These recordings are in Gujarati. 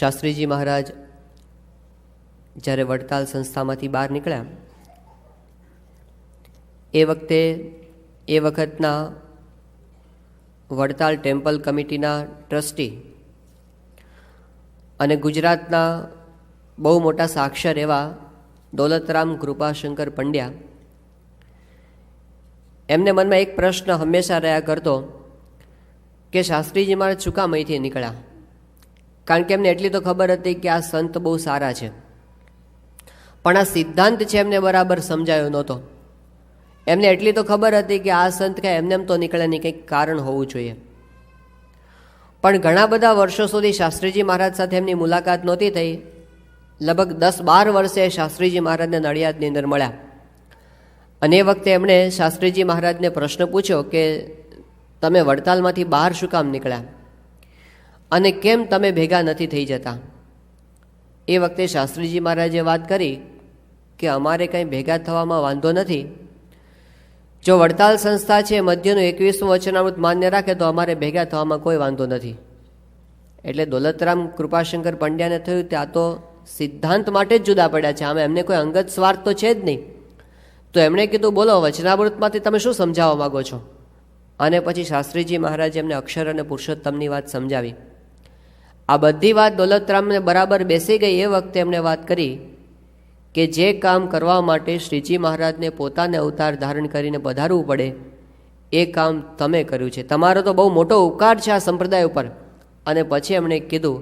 શાસ્ત્રીજી મહારાજ જ્યારે વડતાલ સંસ્થામાંથી બહાર નીકળ્યા એ વખતના વડતાલ ટેમ્પલ કમિટીના ટ્રસ્ટી અને ગુજરાતના બહુ મોટા સાક્ષર એવા દોલતરામ કૃપાશંકર પંડ્યા, એમને મનમાં એક પ્રશ્ન હંમેશા રહ્યા કરતો કે શાસ્ત્રીજી મહારાજ શું કામ અહીંથી નીકળ્યા? કારણ કે એમને એટલી તો ખબર હતી કે આ સંત બહુ સારા છે, પણ આ સિદ્ધાંત છે એમને બરાબર સમજાયો નહોતો. એમને એટલી તો ખબર હતી કે આ સંત કાંઈ એમને એમ તો નીકળે નહીં, કંઈક કારણ હોવું જોઈએ. પણ ઘણા બધા વર્ષો સુધી શાસ્ત્રીજી મહારાજ સાથે એમની મુલાકાત નહોતી થઈ. લગભગ 10-12 વર્ષે શાસ્ત્રીજી મહારાજને નડિયાદની અંદર મળ્યા અને એ વખતે એમણે શાસ્ત્રીજી મહારાજને પ્રશ્ન પૂછ્યો કે તમે વડતાલમાંથી બહાર શું કામ નીકળ્યા અને કેમ તમે ભેગા નથી થઈ જતા? એ વખતે શાસ્ત્રીજી મહારાજે વાત કરી કે અમારે કંઈ ભેગા થવામાં વાંધો નથી. જો વડતાલ સંસ્થા છે મધ્યનું 21મું વચનામૃત માન્ય રાખે તો અમારે ભેગા થવામાં કોઈ વાંધો નથી. એટલે દોલતરામ કૃપાશંકર પંડ્યાને થયું કે આ તો સિદ્ધાંત માટે જ જુદા પડ્યા છે, આમાં એમને કોઈ અંગત સ્વાર્થ તો છે જ નહીં. તો એમણે કીધું બોલો વચનામૃતમાંથી તમે શું સમજાવવા માગો છો? અને પછી શાસ્ત્રીજી મહારાજે એમને અક્ષર અને પુરુષોત્તમની વાત સમજાવી. આ બધી વાત દોલતરામને બરાબર બેસી ગઈ. એ વખતે એમણે વાત કરી કે જે કામ કરવા માટે શ્રીજી મહારાજને પોતાને અવતાર ધારણ કરીને પધારવું પડે એ કામ તમે કર્યું છે, તમારો તો બહુ મોટો ઉપકાર છે આ સંપ્રદાય ઉપર. અને પછી એમણે કીધું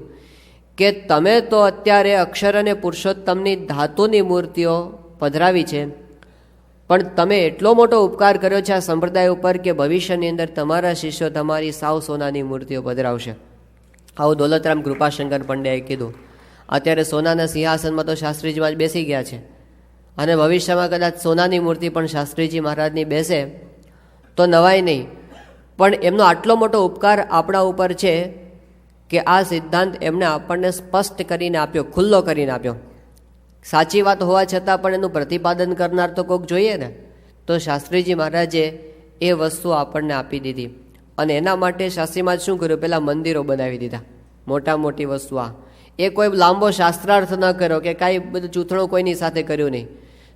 કે તમે તો અત્યારે અક્ષર અને પુરુષોત્તમની ધાતુની મૂર્તિઓ પધરાવી છે, પણ તમે એટલો મોટો ઉપકાર કર્યો છે આ સંપ્રદાય ઉપર કે ભવિષ્યની અંદર તમારા શિષ્યો તમારી સાવ સોનાની મૂર્તિઓ પધરાવશે. આવું દોલતરામ કૃપાશંકર પંડ્યાએ કીધું. અત્યારે સોનાના સિંહાસનમાં તો શાસ્ત્રીજી મહારાજ બેસી ગયા છે અને ભવિષ્યમાં કદાચ સોનાની મૂર્તિ પણ શાસ્ત્રીજી મહારાજની બેસે તો નવાય નહીં. પણ એમનો આટલો મોટો ઉપકાર આપણા ઉપર છે કે આ સિદ્ધાંત એમણે આપણને સ્પષ્ટ કરીને આપ્યો, ખુલ્લો કરીને આપ્યો. સાચી વાત હોવા છતાં પણ એનું પ્રતિપાદન કરનાર તો કોઈક જોઈએ ને. તો શાસ્ત્રીજી મહારાજે એ વસ્તુ આપણને આપી દીધી અને એના માટે શાસ્ત્રી મહારાજ શું કર્યું? પહેલાં મંદિરો બનાવી દીધા, મોટા મોટી વસ્તુ. આ એ કોઈ લાંબો શાસ્ત્રાર્થ ન કર્યો કે કાંઈ બધું ચૂંથણું કોઈની સાથે કર્યું નહીં.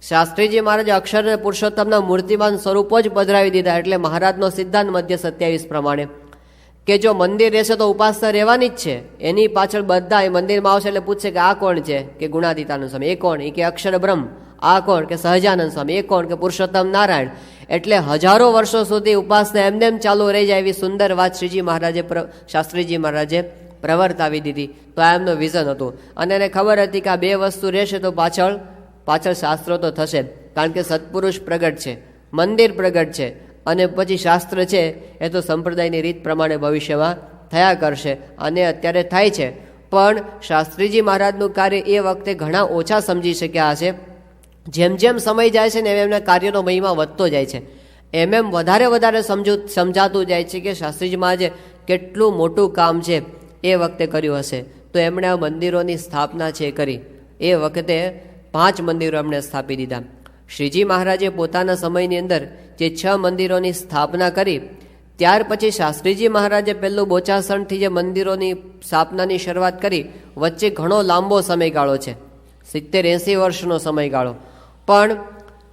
શાસ્ત્રીજી મહારાજે અક્ષર અને પુરુષોત્તમના મૂર્તિમાન સ્વરૂપો જ પધરાવી દીધા. એટલે મહારાજનો સિદ્ધાંત મધ્ય 27 પ્રમાણે કે જો મંદિર રહેશે તો ઉપાસના રહેવાની જ છે. એની પાછળ બધા એ મંદિરમાં આવશે એટલે પૂછશે કે આ કોણ છે? કે ગુણાતીતાનંદ સ્વામી. એ કોણ? એ કે અક્ષર બ્રહ્મ. આ કોણ? કે સહજાનંદ સ્વામી. એ કોણ? કે પુરુષોત્તમ નારાયણ. એટલે હજારો વર્ષો સુધી ઉપાસના એમને એમ ચાલુ રહી જાય એવી સુંદર વાત શ્રીજી મહારાજે શાસ્ત્રીજી મહારાજે પ્રવર્તાવી દીધી. તો આ એમનું વિઝન હતું અને એને ખબર હતી કે આ બે વસ્તુ રહેશે તો પાછળ શાસ્ત્રો તો થશે. કારણ કે સત્પુરુષ પ્રગટ છે, મંદિર પ્રગટ છે અને પછી શાસ્ત્ર છે એ તો સંપ્રદાયની રીત પ્રમાણે ભવિષ્યમાં થયા કરશે અને અત્યારે થાય છે. પણ શાસ્ત્રીજી મહારાજનું કાર્ય એ વખતે ઘણા ઓછા સમજી શક્યા હશે. જેમ જેમ સમય જાય છે ને એમ એમના કાર્યનો મહિમા વધતો જાય છે, એમ વધારે સમજાતું જાય છે કે શાસ્ત્રીજી મહારાજે કેટલું મોટું કામ છે એ વખતે કર્યું હશે. તો એમણે આ મંદિરોની સ્થાપના છે કરી. એ વખતે 5 મંદિરો એમણે સ્થાપી દીધા. શ્રીજી મહારાજે પોતાના સમયની અંદર જે 6 મંદિરોની સ્થાપના કરી ત્યાર પછી શાસ્ત્રીજી મહારાજે પહેલું બોચાસણથી જે મંદિરોની સ્થાપનાની શરૂઆત કરી, વચ્ચે ઘણો લાંબો સમયગાળો છે, 70-80 વર્ષનો સમયગાળો. પણ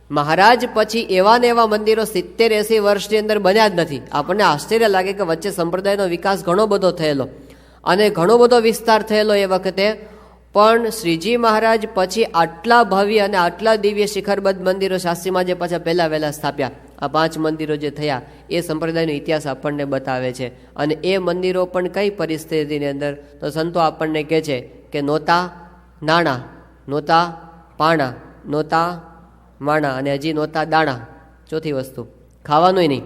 મહારાજ પછી એવા ને એવા મંદિરો 70-80 વર્ષની અંદર બન્યા જ નથી. આપણને આશ્ચર્ય લાગે કે વચ્ચે સંપ્રદાયનો વિકાસ ઘણો બધો થયેલો અને ઘણો બધો વિસ્તાર થયેલો એ વખતે. પણ શ્રીજી મહારાજ પછી આટલા ભવ્ય અને આટલા દિવ્ય શિખરબદ્ધ મંદિરો શાસ્ત્રીમાં જે પાછા પહેલાં વહેલા સ્થાપ્યા, આ 5 મંદિરો જે થયા એ સંપ્રદાયનો ઇતિહાસ આપણને બતાવે છે. અને એ મંદિરો પણ કઈ પરિસ્થિતિની અંદર? તો સંતો આપણને કહે છે કે નહોતા નાણાં, નહોતા પાણા, નહોતા માણા અને હજી નહોતા દાણા. ચોથી વસ્તુ ખાવાનુંય નહીં.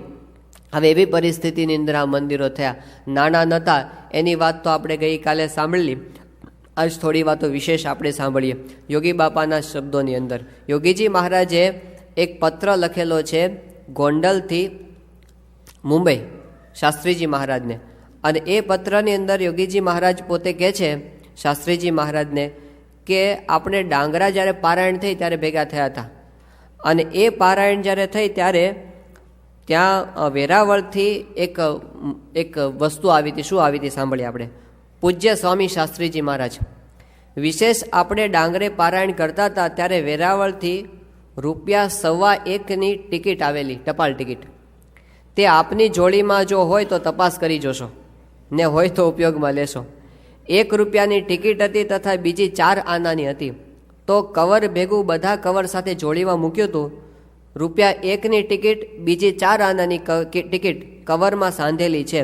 હવે એવી પરિસ્થિતિની અંદર આ મંદિરો થયા. નાણાં નહોતા એની વાત તો આપણે ગઈકાલે સાંભળેલી. આજ થોડી વાતો વિશેષ આપણે સાંભળીએ. યોગી બાપાના શબ્દોની અંદર યોગીજી મહારાજે એક પત્ર લખેલો છે ગોંડલથી મુંબઈ શાસ્ત્રીજી મહારાજને. અને એ પત્રની અંદર યોગીજી મહારાજ પોતે કહે છે શાસ્ત્રીજી મહારાજને કે આપણે ડાંગરા જ્યારે પારાયણ થઈ ત્યારે ભેગા થયા હતા અને એ પારાયણ જ્યારે થઈ ત્યારે ત્યાં વેરાવળથી એક વસ્તુ આવી હતી. શું આવી હતી સાંભળીએ આપણે. પૂજ્ય સ્વામી શાસ્ત્રીજી મહારાજ વિશેષ આપણે ડાંગરે પારાયણ કરતા હતા ત્યારે વેરાવળથી ₹1.25ની ટિકિટ આવેલી, ટપાલ ટિકિટ. તે આપની જોડીમાં જો હોય તો તપાસ કરી જોશો ને હોય તો ઉપયોગમાં લેશો. ₹1ની ટિકિટ હતી તથા બીજી 4 આનાની હતી. તો કવર ભેગું બધા કવર સાથે જોડીમાં મૂક્યું હતું. ₹1ની ટિકિટ, બીજી 4 આનાની ટિકિટ કવરમાં સાંધેલી છે.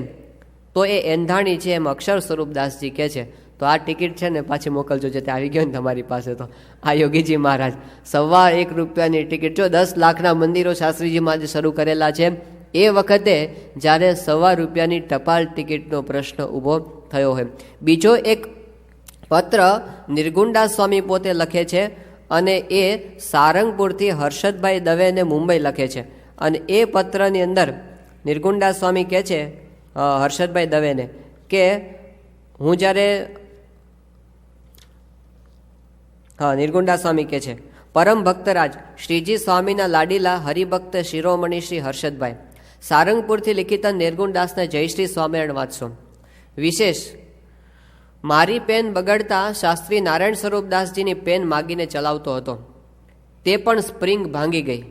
તો એ એંધાણી છે એમ અક્ષર સ્વરૂપદાસજી કહે છે. તો આ ટિકિટ છે ને પાછી મોકલજો, જે તે આવી ગયો ને તમારી પાસે. તો આ યોગીજી મહારાજ ₹1.25ની ટિકિટ, જો 10 લાખના મંદિરો શાસ્ત્રીજી મહારાજે શરૂ કરેલા છે એ વખતે જ્યારે ₹1.25ની ટપાલ ટિકિટનો પ્રશ્ન ઊભો થયો હોય. બીજો એક પત્ર નિર્ગુણદાસ સ્વામી પોતે લખે છે અને એ સારંગપુરથી હર્ષદભાઈ દવેને મુંબઈ લખે છે. અને એ પત્રની અંદર નિર્ગુણદાસ સ્વામી કહે છે હર્ષદભાઈ દવેને કે હું જ્યારે નિર્ગુણદાસ સ્વામી કહે છે, પરમ ભક્તરાજ શ્રીજી સ્વામીના લાડીલા હરિભક્ત શિરોમણી શ્રી હર્ષદભાઈ, સારંગપુરથી લિખિત નિર્ગુણદાસના જય શ્રી સ્વામિનારાયણ વાંચશો. વિશેષ મારી પેન બગડતા શાસ્ત્રી નારાયણ સ્વરૂપદાસજીની પેન માગીને ચલાવતો હતો. તે પણ સ્પ્રિંગ ભાંગી ગઈ.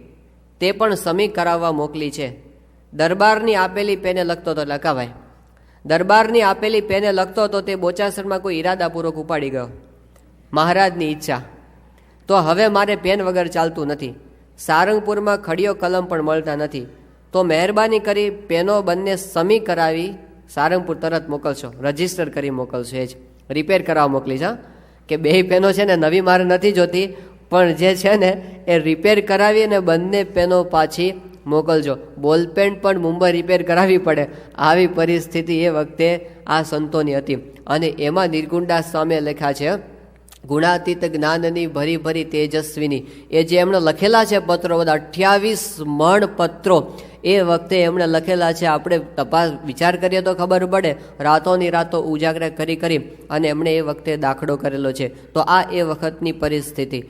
તે પણ સમી કરાવવા મોકલી છે. દરબારની આપેલી પેને લખતો હતો. લખાભાઈ, દરબારની આપેલી પેને લખતો હતો તે બોચાસરમાં કોઈ ઈરાદાપૂર્વક ઉપાડી ગયો. મહારાજની ઈચ્છા. તો હવે મારે પેન વગર ચાલતું નથી. સારંગપુરમાં ખડીયો કલમ પણ મળતા નથી. તો મહેરબાની કરી પેનો બંને સમી કરાવી સારંગપુર તરત મોકલશો. રજીસ્ટર કરી મોકલશો. એ જ રિપેર કરાવવા મોકલીશ. હા, કે 2 પેનો છે ને નવી મારે નથી જોતી, પણ જે છે ને એ રિપેર કરાવી અને બંને પેનો પાછી મોકલજો. બોલપેન પણ મુંબઈ રિપેર કરાવવી પડે, આવી પરિસ્થિતિ એ વખતે આ સંતોની હતી. અને એમાં નિર્ગુણદાસ સ્વામીએ લખ્યા છે ગુણાતીત જ્ઞાનની ભરી ભરી તેજસ્વીની. એ જે એમણે લખેલા છે પત્રો, બધા 28 મણ પત્રો એ વખતે એમણે લખેલા છે. આપણે તપાસ વિચાર કરીએ તો ખબર પડે. રાતોની રાતો ઉજાગરા કરી અને એમણે એ વખતે દાખલો કરેલો છે. તો આ એ વખતની પરિસ્થિતિ.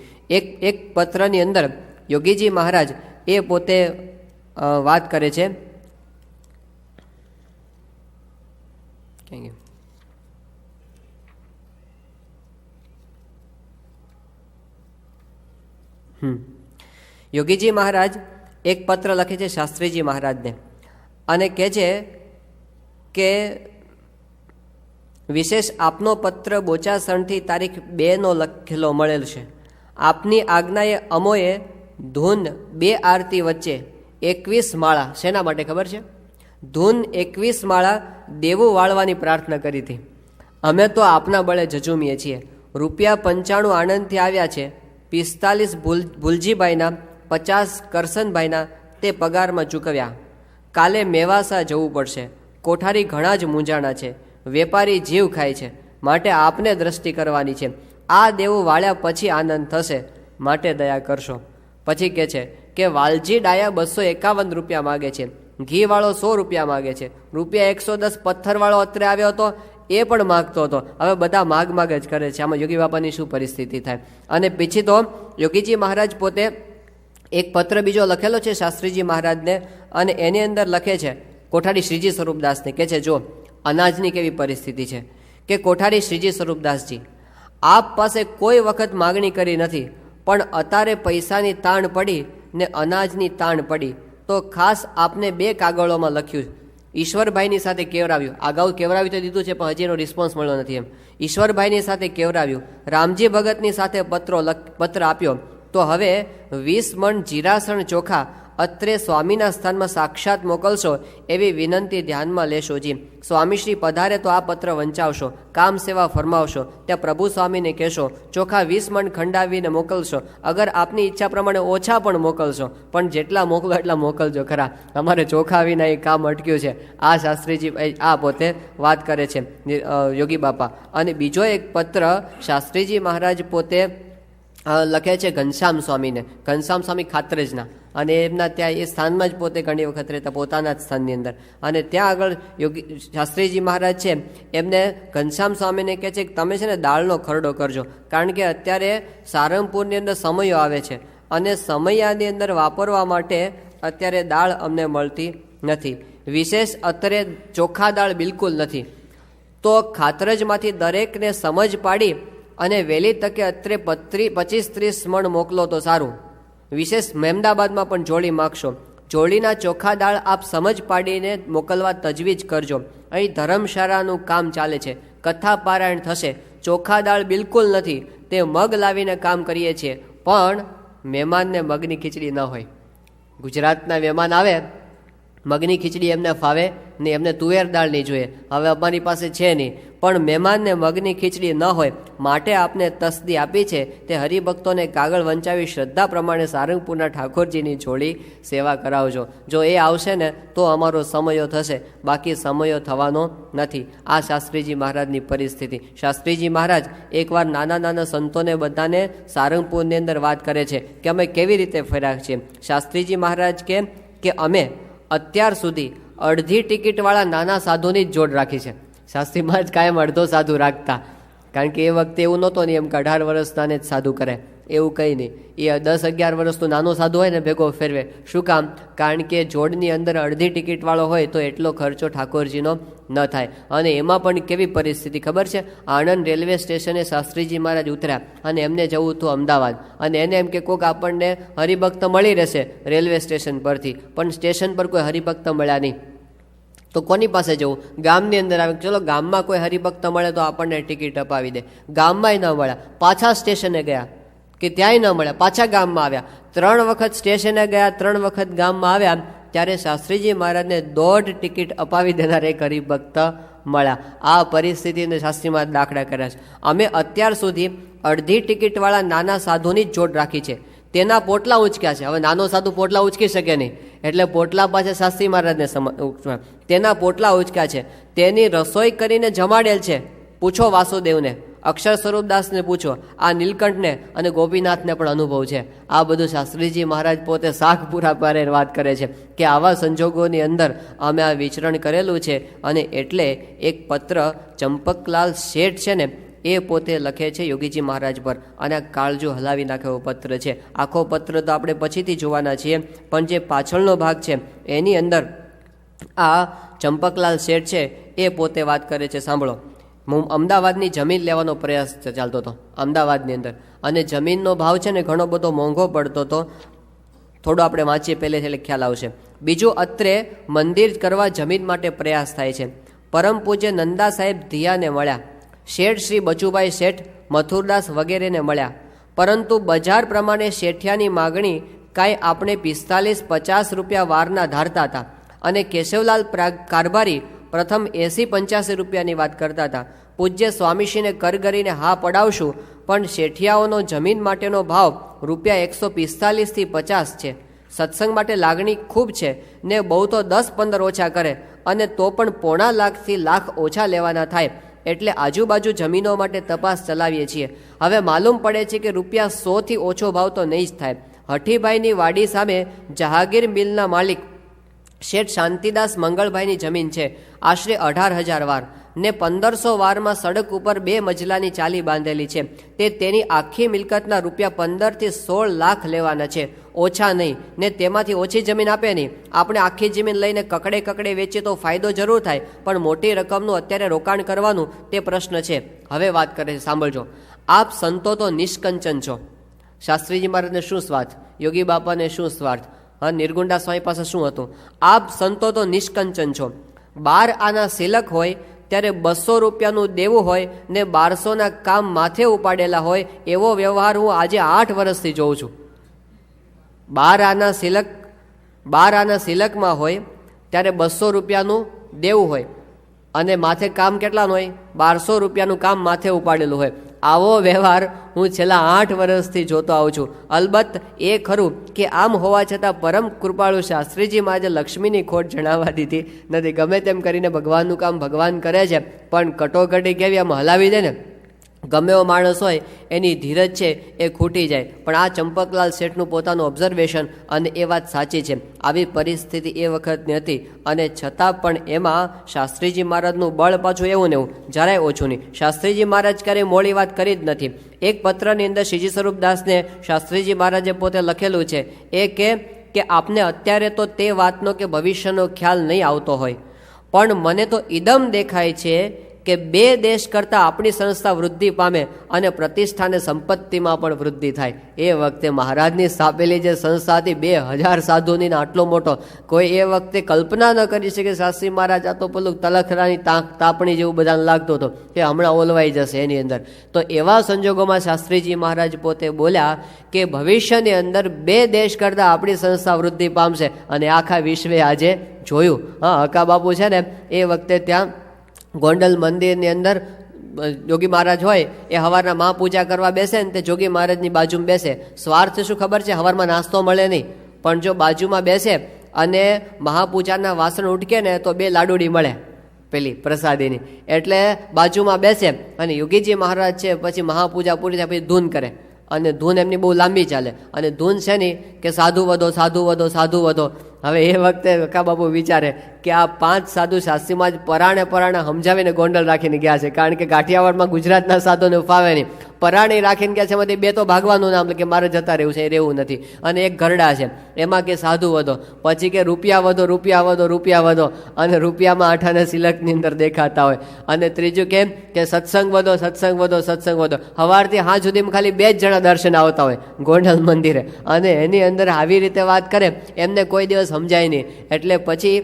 એક પત્રની અંદર યોગીજી મહારાજ એ પોતે વાત કરે છે. યોગીજી મહારાજ એક પત્ર લખે છે શાસ્ત્રીજી મહારાજને અને કહે છે કે વિશેષ આપનો પત્ર બોચાસણથી તારીખ 2નો લખેલો મળેલ છે. આપની આજ્ઞાએ અમોએ ધૂન 2 આરતી વચ્ચે 21 માળા, શેના માટે ખબર છે? ધૂન 21 માળા દેવું વાળવાની પ્રાર્થના કરી હતી. અમે તો આપના બળે જજુમીએ છીએ. ₹95 આણંદથી આવ્યા છે. 45 ભુલજીભાઈના, 50 કરસનભાઈના તે પગારમાં ચૂકવ્યા. કાલે મેવાસા જવું પડશે. કોઠારી ઘણા જ મૂંઝાણા છે. વેપારી જીવ ખાય છે. માટે આપને દ્રષ્ટિ કરવાની છે. આ દેવું વાળ્યા પછી આનંદ થશે, માટે દયા કરશો. પછી કહે છે કે વાલજી ડાયા ₹251 માગે છે. ઘી વાળો ₹100 માગે છે. ₹110 પથ્થરવાળો અત્રે આવ્યો હતો, એ પણ માગતો હતો. હવે બધા માગ જ કરે છે. આમાં યોગી બાપાની શું પરિસ્થિતિ થાય? અને પછી તો યોગીજી મહારાજ પોતે એક પત્ર બીજો લખેલો છે શાસ્ત્રીજી મહારાજને, અને એની અંદર લખે છે કોઠારી શ્રીજી સ્વરૂપદાસને. કહે છે જો અનાજની કેવી પરિસ્થિતિ છે કે કોઠારી શ્રીજી સ્વરૂપદાસજી, આપ પાસે કોઈ વખત માગણી કરી નથી, પણ અત્યારે પૈસાની તાણ પડી ને અનાજની તાણ પડી તો ખાસ આપને 2 કાગળોમાં લખ્યું. ઈશ્વરભાઈની સાથે કેવરાવ્યું. અગાઉ કેવરાવી તો દીધું છે પણ હજી એનો રિસ્પોન્સ મળ્યો નથી. એમ ઈશ્વરભાઈની સાથે કેવરાવ્યું. રામજી ભગતની સાથે પત્ર આપ્યો. તો હવે 20 મણ જીરાસણ ચોખા અત્રે સ્વામીના સ્થાનમાં સાક્ષાત મોકલશો એવી વિનંતી ધ્યાનમાં લેશોજી. સ્વામીશ્રી પધારે તો આ પત્ર વંચાવશો, કામ સેવા ફરમાવશો. ત્યાં પ્રભુ સ્વામીને કહેશો ચોખા 20 મણ ખંડાવીને મોકલશો. અગર આપની ઈચ્છા પ્રમાણે ઓછા પણ મોકલશો, પણ જેટલા મોકલો એટલા મોકલજો ખરા. અમારે ચોખા વિના એ કામ અટક્યું છે. આ શાસ્ત્રીજી આ પોતે વાત કરે છે યોગી બાપા. અને બીજો એક પત્ર શાસ્ત્રીજી મહારાજ પોતે લખે છે ઘનશ્યામ સ્વામીને. ઘનશ્યામ સ્વામી ખાતરેજના, અને એમના ત્યાં એ સ્થાનમાં જ પોતે ઘણી વખત રહેતા, પોતાના જ સ્થાનની અંદર. અને ત્યાં આગળ યોગી શાસ્ત્રીજી મહારાજ છે એમને ઘનશ્યામ સ્વામીને કહે છે કે તમે છે ને દાળનો ખરડો કરજો, કારણ કે અત્યારે સારંગપુરની અંદર સમયો આવે છે અને સમયાની અંદર વાપરવા માટે અત્યારે દાળ અમને મળતી નથી. વિશેષ અત્યારે ચોખ્ખા દાળ બિલકુલ નથી. તો ખાતરજમાંથી દરેકને સમજ પાડી અને વહેલી તકે અત્રે 25-30 મણ મોકલો તો સારું. વિશેષ મહેમદાબાદમાં પણ જોડી માગશો. જોડીના ચોખા દાળ આપ સમજ પાડીને મોકલવા તજવીજ કરજો. અહીં ધર્મશાળાનું કામ ચાલે છે, કથા પારાયણ થશે. ચોખા દાળ બિલકુલ નથી, તે મગ લાવીને કામ કરીએ છીએ, પણ મહેમાનને મગની ખીચડી ન હોય. ગુજરાતના મહેમાન આવે, મગની ખીચડી એમને ફાવે ને, એમને તુવેર દાળ નહીં જોઈએ. હવે અમારી પાસે છે નહીં, પણ મહેમાનને મગની ખીચડી ન હોય માટે આપને તસ્દી આપી છે. તે હરિભક્તોને કાગળ વંચાવી શ્રદ્ધા પ્રમાણે સારંગપુરના ઠાકોરજીની જોડી સેવા કરાવજો. જો એ આવશે ને તો અમારો સમયો થશે, બાકી સમયો થવાનો નથી. આ શાસ્ત્રીજી મહારાજની પરિસ્થિતિ. શાસ્ત્રીજી મહારાજ એકવાર નાના નાના સંતોને બધાને સારંગપુરની અંદર વાત કરે છે કે અમે કેવી રીતે ફર્યા છીએ. શાસ્ત્રીજી મહારાજ કે અમે અત્યાર સુધી અડધી ટિકિટવાળા નાના સાધુની જ જોડ રાખી છે. શાસ્ત્રી મહારાજ કાયમ અડધો સાધુ રાખતા, કારણ કે એ વખતે એવું નહોતો ને એમ કે 18 વર્ષનાને જ સાધુ કરે, એવું કંઈ નહીં. એ 10-11 વર્ષનું નાનો સાધુ હોય ને ભેગો ફેરવે. શું કામ? કારણ કે જોડની અંદર અડધી ટિકિટવાળો હોય તો એટલો ખર્ચો ઠાકોરજીનો ન થાય. અને એમાં પણ કેવી પરિસ્થિતિ ખબર છે? આણંદ રેલવે સ્ટેશને શાસ્ત્રીજી મહારાજ ઉતર્યા અને એમને જવું હતું અમદાવાદ. અને એને એમ કે કોઈક આપણને હરિભક્ત મળી રહેશે રેલવે સ્ટેશન પરથી, પણ સ્ટેશન પર કોઈ હરિભક્ત મળ્યા નહીં. તો કોની પાસે જવું? ગામની અંદર આવે, ચલો ગામમાં કોઈ હરિભક્ત મળે તો આપણને ટિકિટ અપાવી દે. ગામમાંય ન મળ્યા, પાછા સ્ટેશને ગયા કે ત્યાંય ન મળ્યા, પાછા ગામમાં આવ્યા. 3 વખત સ્ટેશને ગયા, 3 વખત ગામમાં આવ્યા, ત્યારે શાસ્ત્રીજી મહારાજને 1.5 ટિકિટ અપાવી દેનાર એક હરિભક્ત મળ્યા. આ પરિસ્થિતિને શાસ્ત્રી મહારાજ દાખલા કર્યા છે. અમે અત્યાર સુધી અડધી ટિકિટવાળા નાના સાધુની જ જોડ રાખી છે. તેના પોટલા ઉંચક્યા છે. હવે નાનો સાધુ પોટલા ઉંચકી શકે નહીં, એટલે પોટલા પાસે શાસ્ત્રી મહારાજને તેના પોટલા ઉંચક્યા છે. તેની રસોઈ કરીને જમાડેલ છે. પૂછો વાસુદેવને, અક્ષર સ્વરૂપદાસને પૂછો, આ નીલકંઠને અને ગોપીનાથને પણ અનુભવ છે. આ બધું શાસ્ત્રીજી મહારાજ પોતે શાખ પૂરા પારે વાત કરે છે કે આવા સંજોગોની અંદર અમે આ વિચરણ કરેલું છે. અને એટલે એક પત્ર ચંપકલાલ શેઠ છે ને એ પોતે લખે છે યોગીજી મહારાજ પર, અને આ કાળજો હલાવી નાખે એવો પત્ર છે. આખો પત્ર તો આપણે પછીથી જોવાના છીએ, પણ જે પાછળનો ભાગ છે એની અંદર આ ચંપકલાલ શેઠ છે એ પોતે વાત કરે છે. સાંભળો, હું અમદાવાદની જમીન લેવાનો પ્રયાસ ચાલતો હતો અમદાવાદની અંદર, અને જમીનનો ભાવ છે ને ઘણો બધો મોંઘો પડતો હતો. થોડું આપણે વાંચીએ પહેલે એટલે ખ્યાલ આવશે. બીજું, અત્રે મંદિર કરવા જમીન માટે પ્રયાસ થાય છે. પરમ પૂજ્ય નંદા સાહેબ ધિયાને મળ્યા, શેઠ શ્રી બચુભાઈ શેઠ, મથુરદાસ વગેરેને મળ્યા, પરંતુ બજાર પ્રમાણે શેઠિયાની માગણી કાંઈ આપણે 45-50 રૂપિયા વારના ધારતા હતા, અને કેશવલાલ કારભારી પ્રથમ 80-85 રૂપિયાની વાત કરતા હતા. પૂજ્ય સ્વામીશ્રીને કરગરીને હા પડાવશું, પણ શેઠિયાઓનો જમીન માટેનો ભાવ રૂપિયા 145 થી 50 છે. સત્સંગ માટે લાગણી ખૂબ છે ને બહુ તો 10-15 ઓછા કરે, અને તો પણ 1.5 લાખથી લાખ ઓછા લેવાના થાય. એટલે આજુબાજુ જમીનો માટે તપાસ ચલાવીએ છીએ. હવે માલુમ પડે છે કે રૂપિયા 100 થી ઓછો ભાવ તો નહીં જ થાય. હઠીભાઈની વાડી સામે જહાગીર મિલના માલિક શેઠ શાંતિદાસ મંગળભાઈની જમીન છે, આશરે 18,000 વાર ને 1500 વારમાં સડક ઉપર 2 મજલાની ચાલી બાંધેલી છે. તે તેની આખી મિલકતના રૂપિયા 15 થી 16 લાખ લેવાના છે, ઓછા નહીં, ને તેમાંથી ઓછી જમીન આપે નહીં. આપણે આખી જમીન લઈને કકડે વેચીએ તો ફાયદો જરૂર થાય, પણ મોટી રકમનું અત્યારે રોકાણ કરવાનું તે પ્રશ્ન છે. હવે વાત કરે છે, સાંભળજો. આપ સંતો તો નિષ્કંચન છો. શાસ્ત્રીજી મહારાજને શું સ્વાર્થ, યોગી બાપાને શું સ્વાર્થ, હા, નિર્ગુંડા સ્વામી પાસે શું હતું? આપ સંતો તો નિષ્કંચન છો. 12 આના સિલક હોય ત્યારે 200 રૂપિયાનું દેવું હોય ને 1200ના કામ માથે ઉપાડેલા હોય, એવો વ્યવહાર હું આજે 8 વર્ષથી જોઉં છું. 12 આના સિલકમાં હોય ત્યારે 200 રૂપિયાનું દેવું હોય, અને માથે કામ કેટલાનું હોય? 1200 રૂપિયાનું કામ માથે ઉપાડેલું હોય. આવો વ્યવહાર હું છેલ્લા 8 વર્ષથી જોતો આવું છું. અલબત્ત એ ખરું કે આમ હોવા છતાં પરમ કૃપાળુ શાસ્ત્રીજી મહારાજે લક્ષ્મીની ખોટ જણાવવા દીધી નથી. ગમે તેમ કરીને ભગવાનનું કામ ભગવાન કરે છે, પણ કટોકટી કેવી આમ હલાવી દે ને, ગમે એવો માણસ હોય એની ધીરજ છે એ ખૂટી જાય. પણ આ ચંપકલાલ શેઠનું પોતાનું ઓબ્ઝર્વેશન, અને એ વાત સાચી છે. આવી પરિસ્થિતિ એ વખતની હતી, અને છતાં પણ એમાં શાસ્ત્રીજી મહારાજનું બળ પાછું એવું ને એવું, જરાય ઓછું નહીં. શાસ્ત્રીજી મહારાજ ક્યારેય મોડી વાત કરી જ નથી. એક પત્રની અંદર શ્રીજી સ્વરૂપદાસને શાસ્ત્રીજી મહારાજે પોતે લખેલું છે એ કે આપને અત્યારે તો તે વાતનો કે ભવિષ્યનો ખ્યાલ નહીં આવતો હોય, પણ મને તો ઇદમ દેખાય છે કે 2 દેશ કરતાં આપણી સંસ્થા વૃદ્ધિ પામે અને પ્રતિષ્ઠાને સંપત્તિમાં પણ વૃદ્ધિ થાય. એ વખતે મહારાજની સ્થાપેલી જે સંસ્થા હતી 2000 સાધુની આટલો મોટો, કોઈ એ વખતે કલ્પના ન કરી શકે. શાસ્ત્રી મહારાજ આ તો પેલું તલખરાની તાપણી જેવું બધાને લાગતું હતું કે હમણાં ઓલવાઈ જશે એની અંદર. તો એવા સંજોગોમાં શાસ્ત્રીજી મહારાજ પોતે બોલ્યા કે ભવિષ્યની અંદર 2 દેશ કરતાં આપણી સંસ્થા વૃદ્ધિ પામશે. અને આખા વિશ્વે આજે જોયું. હા, હકા બાપુ છે ને એ વખતે ત્યાં ગોંડલ મંદિરની અંદર જોગી મહારાજ હોય એ સવારના મહાપૂજા કરવા બેસે ને તે જોગી મહારાજની બાજુમાં બેસે. સ્વાર્થ શું ખબર છે? સવારમાં નાસ્તો મળે નહીં, પણ જો બાજુમાં બેસે અને મહાપૂજાના વાસણ ઉટકે ને તો 2 લાડુડી મળે પેલી પ્રસાદીની. એટલે બાજુમાં બેસે અને યોગીજી મહારાજ છે પછી મહાપૂજા પૂરી થાય પછી ધૂન કરે. અને ધૂન એમની બહુ લાંબી ચાલે. અને ધૂન છે નહીં કે સાધુ વધો, સાધુ વધો, સાધુ વધો. હવે એ વખતે હકા બાપુ વિચારે કે આ 5 સાધુ શાસ્ત્રીમાં જ પરાણે સમજાવીને ગોંડલ રાખીને ગયા છે. કારણ કે કાઠિયાવાડમાં ગુજરાતના સાધુને ફાવે નહીં. પરાણી રાખીને ગયા છે, એમાંથી 2 તો ભાગવાનું નામ કે મારે જતા રહેવું છે, એ રહેવું નથી. અને એક ગરડા છે એમાં કે સાધુ વધો, પછી કે રૂપિયા વધો, રૂપિયા વધો, રૂપિયા વધો. અને રૂપિયામાં આઠાને સિલકની અંદર દેખાતા હોય. અને ત્રીજું કેમ કે સત્સંગ વધો, સત્સંગ વધો, સત્સંગ વધો. સવારથી સાંજ સુધીમાં ખાલી 2 જ જણા દર્શન આવતા હોય ગોંડલ મંદિરે. અને એની અંદર આવી રીતે વાત કરે એમને કોઈ દિવસ સમજાય નહીં. એટલે પછી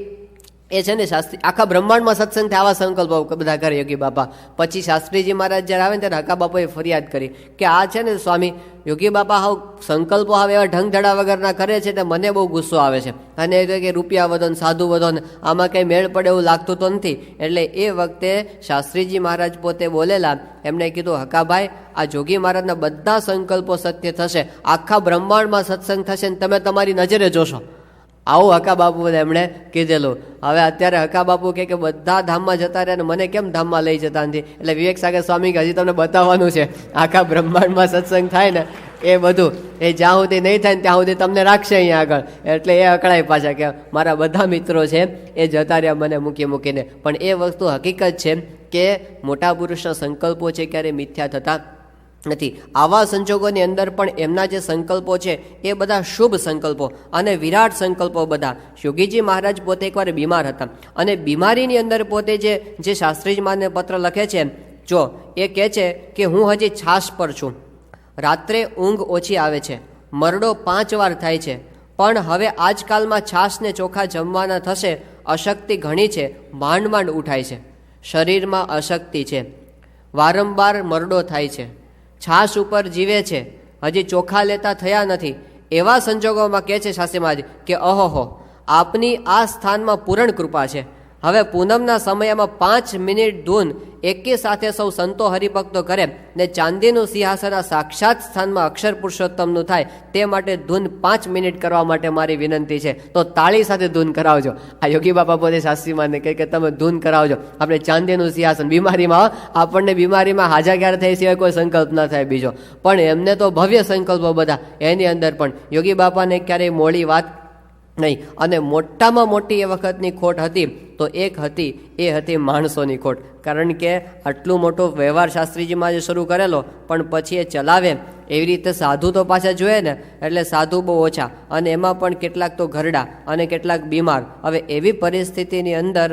એ છે ને શાસ્ત્રી આખા બ્રહ્માંડમાં સત્સંગથી આવા સંકલ્પો બધા કરે યોગી બાપા. પછી શાસ્ત્રીજી મહારાજ જ્યારે આવે ને ત્યારે હકા બાપાએ ફરિયાદ કરી કે આ છે ને સ્વામી યોગી બાપા હાવ સંકલ્પો હવે એવા ઢંગધડા વગરના કરે છે તો મને બહુ ગુસ્સો આવે છે. અને એ કહે કે રૂપિયા વધો ને સાધુ વધો ને આમાં કંઈ મેળ પડે એવું લાગતું તો નથી. એટલે એ વખતે શાસ્ત્રીજી મહારાજ પોતે બોલેલા, એમણે કીધું હકાભાઈ આ જોગી મહારાજના બધા સંકલ્પો સત્ય થશે, આખા બ્રહ્માંડમાં સત્સંગ થશે ને તમે તમારી નજરે જોશો. આવું હકા બાપુને એમણે કીધેલું. હવે અત્યારે હકા બાપુ કે બધા ધામમાં જતા રહ્યા ને મને કેમ ધામમાં લઈ જતા નથી? એટલે વિવેક સાગર સ્વામી કે હજી તમને બતાવવાનું છે આખા બ્રહ્માંડમાં સત્સંગ થાય ને એ બધું, એ જ્યાં સુધી નહીં થાય ને ત્યાં સુધી તમને રાખશે અહીંયા આગળ. એટલે એ અકળાય પાછા કે મારા બધા મિત્રો છે એ જતા રહ્યા મને મૂકીને. પણ એ વસ્તુ હકીકત છે કે મોટા પુરુષના સંકલ્પો છે ક્યારેય મિથ્યા થતા નથી. આવા સંજોગોની અંદર પણ એમના જે સંકલ્પો છે એ બધા શુભ સંકલ્પો અને વિરાટ સંકલ્પો બધા. યોગીજી મહારાજ પોતે એકવાર બીમાર હતા અને બીમારીની અંદર પોતે જે શાસ્ત્રીજી મહારાજને પત્ર લખે છે, જો એ કહે છે કે હું હજી છાશ પર છું, રાત્રે ઊંઘ ઓછી આવે છે, મરડો 5 વાર થાય છે, પણ હવે આજકાલમાં છાશને ચોખા જમવાના થશે, અશક્તિ ઘણી છે, માંડ ઉઠાય છે, શરીરમાં અશક્તિ છે, વારંવાર મરડો થાય છે, છાશ ઉપર જીવે છે, હજી ચોખા લેતા થયા નથી. એવા સંજોગોમાં કહે છે શાસ્ત્રી મહારાજ કે અહોહો આપની આ સ્થાનમાં પૂરણ કૃપા છે. હવે પૂનમના સમયમાં 5 મિનિટ ધૂન એકી સાથે સૌ સંતો હરિભક્તો કરે ને ચાંદીનું સિંહાસન સાક્ષાત સ્થાનમાં અક્ષર પુરુષોત્તમનું થાય તે માટે ધૂન 5 મિનિટ કરવા માટે મારી વિનંતી છે. તો તાળી સાથે ધૂન કરાવજો. આ યોગી બાપા પોતે શાસ્ત્રીમાને કહે કે તમે ધૂન કરાવજો. આપણે ચાંદીનું સિંહાસન બીમારીમાં આપણને બીમારીમાં હાજા ક્યારે થઈ સિવાય કોઈ સંકલ્પ ના થાય બીજો, પણ એમને તો ભવ્ય સંકલ્પો બધા. એની અંદર પણ યોગી બાપાને ક્યારેય મોડી વાત નહીં. અને મોટામાં મોટી એ વખતની ખોટ હતી તો એક હતી એ હતી માણસોની ખોટ. કારણ કે આટલું મોટો વ્યવહાર શાસ્ત્રીજીમાં જે શરૂ કરેલો પણ પછી એ ચલાવે એવી રીતે સાધુ તો પાછા જોઈએ ને, એટલે સાધુ બહુ ઓછા અને એમાં પણ કેટલાક તો ઘરડા અને કેટલાક બીમાર. હવે એવી પરિસ્થિતિની અંદર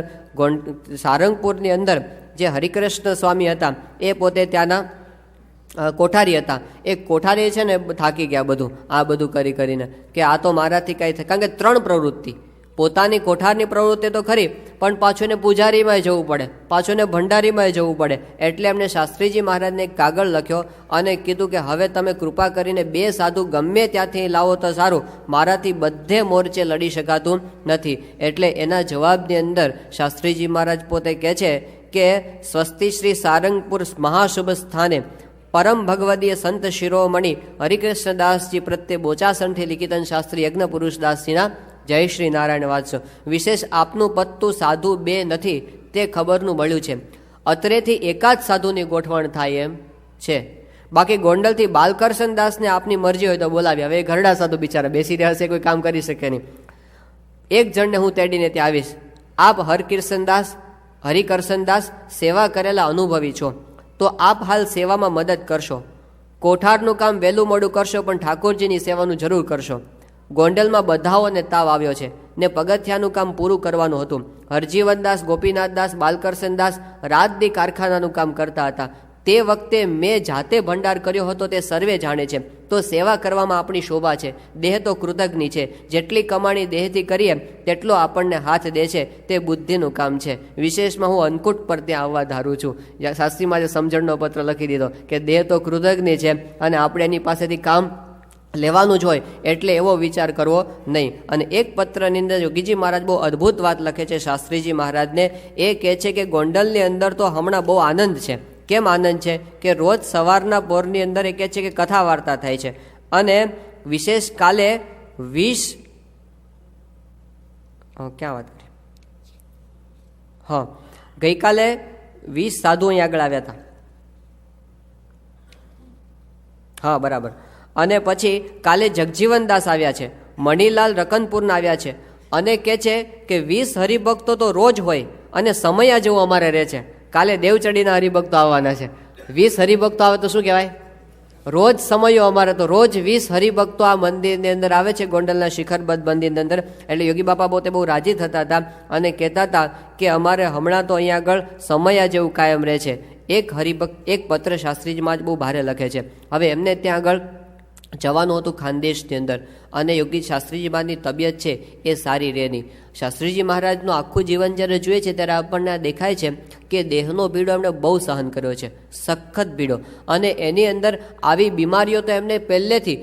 સારંગપુરની અંદર જે હરિકૃષ્ણ સ્વામી હતા એ પોતે ત્યાંના કોઠારી હતા. એ કોઠારી છે ને થાકી ગયા બધું આ બધું કરીને કે આ તો મારાથી કાંઈ થાય. કારણ કે 3 પ્રવૃત્તિ, પોતાની કોઠારની પ્રવૃત્તિ તો ખરી પણ પાછું એને પૂજારીમાં જવું પડે, પાછું એને ભંડારીમાં જવું પડે. એટલે એમને શાસ્ત્રીજી મહારાજને એક કાગળ લખ્યો અને કીધું કે હવે તમે કૃપા કરીને 2 સાધુ ગમે ત્યાંથી લાવો તો સારું, મારાથી બધે મોરચે લડી શકાતું નથી. એટલે એના જવાબની અંદર શાસ્ત્રીજી મહારાજ પોતે કહે છે કે સ્વસ્તિ શ્રી સારંગપુર મહાશુભ સ્થાને પરમ ભગવદીય સંત શિરોમણી હરિકૃષ્ણદાસજી પ્રત્યે બોચાસણથી લિખિતન શાસ્ત્રી યજ્ઞ પુરુષદાસજીના જય શ્રી નારાયણ વાંચશો. વિશેષ આપનું પત્તું સાધુ 2 નથી તે ખબરનું મળ્યું છે. અત્રેથી એકાદ સાધુની ગોઠવણ થાય એમ છે. બાકી ગોંડલથી બાલકૃષ્ણ દાસને આપની મરજી હોય તો બોલાવી. હવે ઘરડા સાધુ બિચારા બેસી રહ્યા હશે, કોઈ કામ કરી શકે નહીં. એક જણને હું તેડીને ત્યાં આવીશ. આપ હરિકૃષ્ણદાસ સેવા કરેલા અનુભવી છો તો આપ હાલ સેવામાં મદદ કરશો. કોઠારનું કામ વહેલું મોડું કરશો પણ ઠાકોરજીની સેવાનું જરૂર કરશો. ગોંડલમાં બધાઓને તાવ આવ્યો છે ને પગથિયાનું કામ પૂરું કરવાનું હતું. હરજીવનદાસ, ગોપીનાથદાસ, બાલકરસનદાસ રાત દી કારખાનાનું કામ કરતા હતા. તે વખતે મેં જાતે ભંડાર કર્યો હતો તે સર્વે જાણે છે. તો સેવા કરવામાં આપણી શોભા છે. દેહ તો કૃતજ્ઞ છે. જેટલી કમાણી દેહથી કરીએ તેટલો આપણને હાથ દે છે તે બુદ્ધિનું કામ છે. વિશેષમાં હું અન્નકૂટ પર ત્યાં આવવા ધારું છું. શાસ્ત્રીમાં જે સમજણનો પત્ર લખી દીધો કે દેહ તો કૃતજ્ઞ છે અને આપણે એની પાસેથી કામ લેવાનું જ હોય એટલે એવો વિચાર કરવો નહીં. અને એક પત્રની અંદર યોગીજી મહારાજ બહુ અદ્ભુત વાત લખે છે શાસ્ત્રીજી મહારાજને. એ કહે છે કે ગોંડલની અંદર તો હમણાં બહુ આનંદ છે. કેમ આનંદ છે? કે રોજ સવારના પોરની અંદર એ કહે છે કે કથા વાર્તા થાય છે. અને વિશેષ કાલે 20 ક્યાં વાત કરી? હા, ગઈકાલે 20 સાધુ અહીં આગળ આવ્યા હતા. હા, બરાબર. અને પછી કાલે જગજીવનદાસ આવ્યા છે, મણિલાલ રકનપુરના આવ્યા છે. અને કહે છે કે 20 હરિભક્તો તો રોજ હોય અને સમય જેવું અમારે રહે છે. કાલે દેવચડીના હરિભક્તો આવવાના છે. 20 હરિભક્તો આવે તો શું કહેવાય? રોજ સમયો અમારે. તો રોજ 20 હરિભક્તો આ મંદિરની અંદર આવે છે, ગોંડલના શિખરબદ્ધ મંદિરની અંદર. એટલે યોગી બાપા પોતે બહુ રાજી થતા હતા અને કહેતા હતા કે અમારે હમણાં તો અહીંયા આગળ સમય જેવું કાયમ રહે છે. એક હરિભક્ત એક પત્ર શાસ્ત્રીજીમાં જ બહુ ભારે લખે છે. હવે એમને ત્યાં આગળ જવાનું હતું ખાનદેશની અંદર, અને યોગી શાસ્ત્રીજીમાંની તબિયત છે એ સારી રહે નહીં. શાસ્ત્રીજી મહારાજનું આખું જીવન જ્યારે જોઈએ છે ત્યારે આપણને દેખાય છે કે દેહનો પીડો એમણે બહુ સહન કર્યો છે, સખત પીડો. અને એની અંદર આવી બીમારીઓ તો એમને પહેલેથી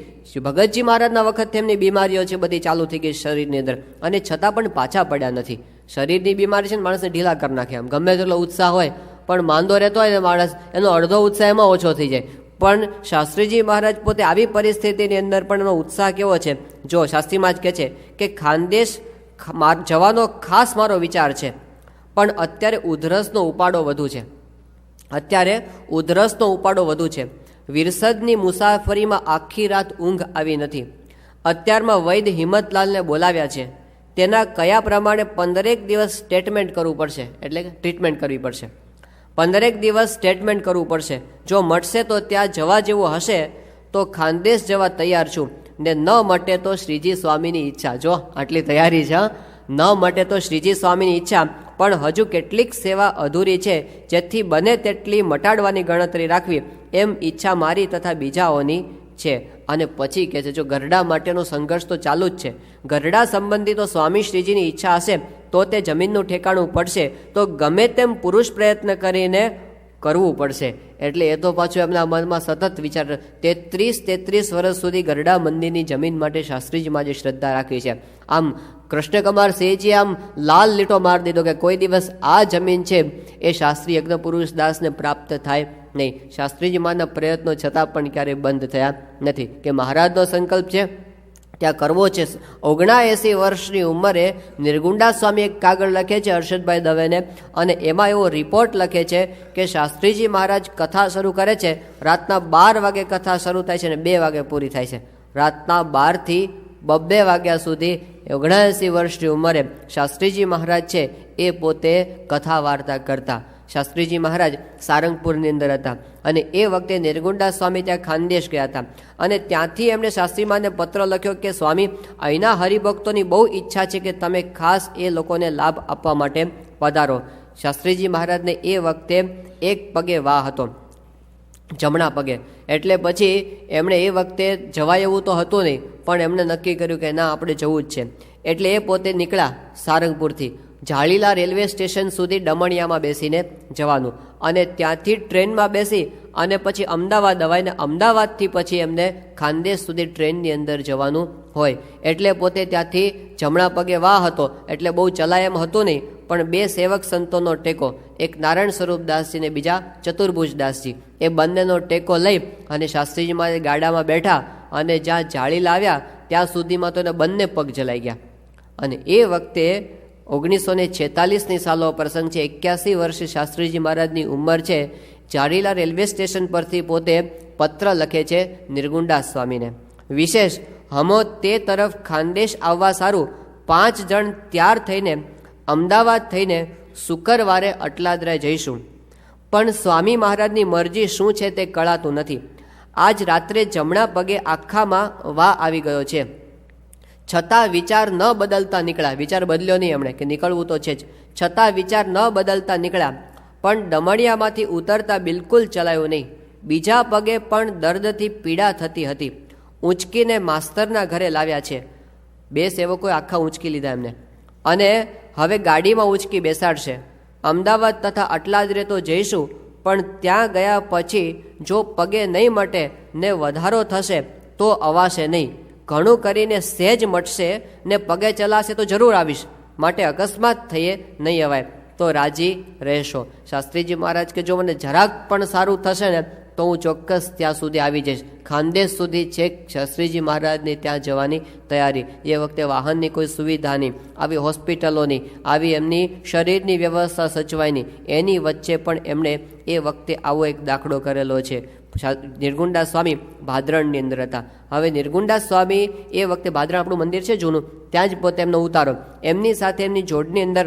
ભગતજી મહારાજના વખતથી એમની બીમારીઓ છે બધી ચાલુ થઈ ગઈ શરીરની અંદર, અને છતાં પણ પાછા પડ્યા નથી. શરીરની બીમારી છે ને માણસને ઢીલા કરી નાખે. આમ ગમે તેટલો ઉત્સાહ હોય પણ માંદો રહેતો હોય ને માણસ, એનો અડધો ઉત્સાહ એમાં ઓછો થઈ જાય. પણ શાસ્ત્રીજી મહારાજ પોતે આવી પરિસ્થિતિની અંદર પણ એનો ઉત્સાહ કેવો છે જો. શાસ્ત્રીમાં જ કહે છે કે ખાનદેશ જવાનો ખાસ મારો વિચાર છે, પણ અત્યારે ઉધરસનો ઉપાડો વધુ છે. અત્યારે ઉધરસનો ઉપાડો વધુ છે. વિરસદની મુસાફરીમાં આખી રાત ઊંઘ આવી નથી. અત્યારમાં વૈદ્ય હિંમતલાલને બોલાવ્યા છે. તેના કયા પ્રમાણે 15 દિવસ સ્ટેટમેન્ટ કરવું પડશે, એટલે કે ટ્રીટમેન્ટ કરવી પડશે. 15 દિવસ સ્ટેટમેન્ટ કરવું પડશે. જો મળશે તો ત્યાં જવા જેવું હશે તો ખાનદેશ જવા તૈયાર છું, ને ન મટે તો શ્રીજી સ્વામીની ઈચ્છા. જો આટલી તૈયારી છે. ન મટે તો શ્રીજી સ્વામીની ઈચ્છા, પણ હજુ કેટલીક સેવા અધૂરી છે જેથી બને તેટલી મટાડવાની ગણતરી રાખવી એમ ઈચ્છા મારી તથા બીજાઓની છે. અને પછી કહે છે જો ગરડા માટેનો સંઘર્ષ તો ચાલુ જ છે. ગરડા સંબંધી તો સ્વામી શ્રીજીની ઈચ્છા હશે તો તે જમીનનું ઠેકાણું પડશે, તો ગમે તેમ પુરુષ પ્રયત્ન કરીને કરવું પડશે. એટલે એ તો પાછું એમના મનમાં સતત વિચાર. 33 વર્ષ સુધી ગરડા મંદિરની જમીન માટે શાસ્ત્રીજીમાં જે શ્રદ્ધા રાખી છે. આમ કૃષ્ણકુમાર સિંહજી આમ લાલ લીટો મારી દીધો કે કોઈ દિવસ આ જમીન છે એ શાસ્ત્રી યજ્ઞ પુરુષ દાસને પ્રાપ્ત થાય નહીં. શાસ્ત્રીજીમાંના પ્રયત્નો છતાં પણ ક્યારેય બંધ થયા નથી. કે મહારાજનો સંકલ્પ છે ત્યાં કરવો છે. 79 વર્ષની ઉંમરે નિર્ગુંડા સ્વામી એક કાગળ લખે છે હર્ષદભાઈ દવેને, અને એમાં એવો રિપોર્ટ લખે છે કે શાસ્ત્રીજી મહારાજ કથા શરૂ કરે છે, રાતના 12 વાગે કથા શરૂ થાય છે અને 2 વાગે પૂરી થાય છે. રાતના 12 થી 2 વાગ્યા સુધી 79 વર્ષની ઉંમરે શાસ્ત્રીજી મહારાજ છે એ પોતે કથા વાર્તા કરતા. શાસ્ત્રીજી મહારાજ સારંગપુરની અંદર હતા, અને એ વખતે નિર્ગુંડા સ્વામી ત્યાં ખાનદેશ ગયા હતા. અને ત્યાંથી એમણે શાસ્ત્રીમાને પત્ર લખ્યો કે સ્વામી, અહીંના હરિભક્તોની બહુ ઈચ્છા છે કે તમે ખાસ એ લોકોને લાભ આપવા માટે પધારો. શાસ્ત્રીજી મહારાજને એ વખતે એક પગે વાહ હતો, જમણા પગે. એટલે પછી એમણે એ વખતે જવાય એવું તો હતું નહીં, પણ એમણે નક્કી કર્યું કે ના, આપણે જવું જ છે. એટલે એ પોતે નીકળ્યા સારંગપુરથી. જાળીલા રેલવે સ્ટેશન સુધી ડમણિયામાં બેસીને જવાનું, અને ત્યાંથી ટ્રેનમાં બેસી અને પછી અમદાવાદ અવાયને અમદાવાદથી પછી એમને ખાનદેશ સુધી ટ્રેનની અંદર જવાનું હોય. એટલે પોતે ત્યાંથી જમણા પગે વાહ હતો, એટલે બહુ ચલાય એમ હતું નહીં, પણ 2 સેવક સંતોનો ટેકો, એક નારાયણ સ્વરૂપદાસજી ને બીજા ચતુર્ભુજદાસજી, એ બંનેનો ટેકો લઈ અને શાસ્ત્રીજીમાં ગાડામાં બેઠા અને જ્યાં જાળીલા આવ્યા ત્યાં સુધીમાં તો એને બંને પગ જલાઈ ગયા. અને એ વખતે 1946ની સાલનો પ્રસંગ છે. 81 વર્ષે શાસ્ત્રીજી મહારાજની ઉંમર છે. જાળીલા રેલવે સ્ટેશન પરથી પોતે પત્ર લખે છે નિર્ગુંડા સ્વામીને. વિશેષ હમો તે તરફ ખાનદેશ આવવા સારું 5 જણ તૈયાર થઈને અમદાવાદ થઈને શુક્રવારે અટલાદરા જઈશું, પણ સ્વામી મહારાજની મરજી શું છે તે કળાતું નથી. આજ રાત્રે જમણા પગે આખામાં વા આવી ગયો છે. છતાં વિચાર ન બદલતા નીકળ્યા. વિચાર બદલ્યો નહીં એમણે કે નીકળવું તો છે જ, છતાં વિચાર ન બદલતા નીકળ્યા. પણ ડમણિયામાંથી ઉતરતા બિલકુલ ચલાયું નહીં. બીજા પગે પણ દર્દથી પીડા થતી હતી. ઊંચકીને માસ્તરના ઘરે લાવ્યા છે. 2 સેવકોએ આખા ઊંચકી લીધા એમને, અને હવે ગાડીમાં ઊંચકી બેસાડશે. અમદાવાદ તથા અટલાદરે તો જઈશું, પણ ત્યાં ગયા પછી જો પગે નહીં મટે ને વધારો થશે તો અવાશે નહીં. ઘણું કરીને સહેજ મટશે ને પગે ચલાશે તો જરૂર આવીશ, માટે અકસ્માત થઈએ નહીં અવાય તો રાજી રહેશો. શાસ્ત્રીજી મહારાજ કે જો મને જરાક પણ સારું થશે ને તો હું ચોક્કસ ત્યાં સુધી આવી જઈશ. ખાનદેશ સુધી છેક શાસ્ત્રીજી મહારાજને ત્યાં જવાની તૈયારી. એ વખતે વાહનની કોઈ સુવિધા નહીં, આવી હોસ્પિટલોની, આવી એમની શરીરની વ્યવસ્થા સચવાયની, એની વચ્ચે પણ એમણે એ વખતે આવો એક દાખલો કરેલો છે. નિર્ગુંડા સ્વામી ભાદરણની અંદર હતા. હવે નિર્ગુંડા સ્વામી એ વખતે ભાદરણ આપણું મંદિર છે જૂનું, ત્યાં જ પોતે એમનો ઉતારો. એમની સાથે એમની જોડની અંદર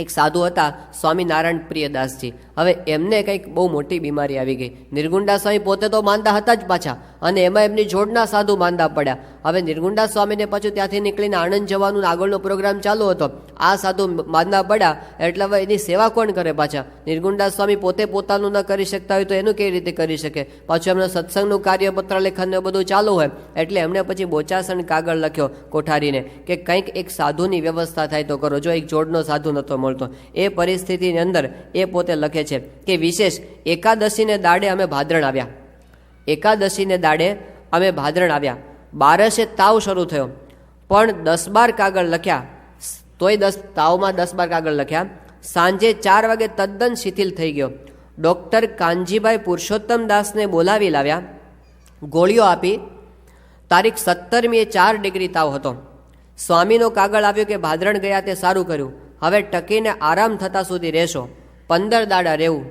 એક સાધુ હતા સ્વામિનારાયણ પ્રિયદાસજી. હવે એમને કંઈક બહુ મોટી બીમારી આવી ગઈ. નિર્ગુંડા સ્વામી પોતે તો માંદા હતા જ પાછા, અને એમાં એમની જોડના સાધુ માંદા પડ્યા. હવે નિર્ગુંડા સ્વામીને પાછું ત્યાંથી નીકળીને આણંદ જવાનું આગળનો પ્રોગ્રામ ચાલુ હતો. આ સાધુ માંદા પડ્યા એટલે હવે એની સેવા કોણ કરે પાછા? નિર્ગુંડા સ્વામી પોતે પોતાનું ન કરી શકતા હોય તો એનું કેવી રીતે કરી શકે? પાછું એમના સત્સંગનું કાર્ય, પત્ર લેખન ને બધું ચાલુ હોય. એટલે એમણે પછી બોચાસણ કાગળ લખ્યો કોઠારીને કે કંઈક એક સાધુની વ્યવસ્થા થાય તો કરો. જો એક જોડનો સાધુ નહોતો મળતો. એ પરિસ્થિતિની અંદર એ પોતે લખે છે કે વિશેષ એકાદશીને દાડે અમે ભાદરણ આવ્યા. એકાદશીને દાડે અમે ભાદરણ આવ્યા. 12 તાવ શરૂ થયો, પણ 10-12 કાગળ લખ્યા, તોય તાવમાં 10-12 કાગળ લખ્યા. સાંજે 4 વાગે તદ્દન શિથિલ થઈ ગયો. ડૉક્ટર કાનજીભાઈ પુરુષોત્તમ દાસને બોલાવી લાવ્યા, ગોળીઓ આપી. તારીખ 17મીએ 4 ડિગ્રી તાવ હતો. સ્વામીનો કાગળ આવ્યો કે ભાદરણ ગયા તે સારું કર્યું, હવે ટકીને આરામ થતા સુધી રહેશો, 15 દાડા રહેવું.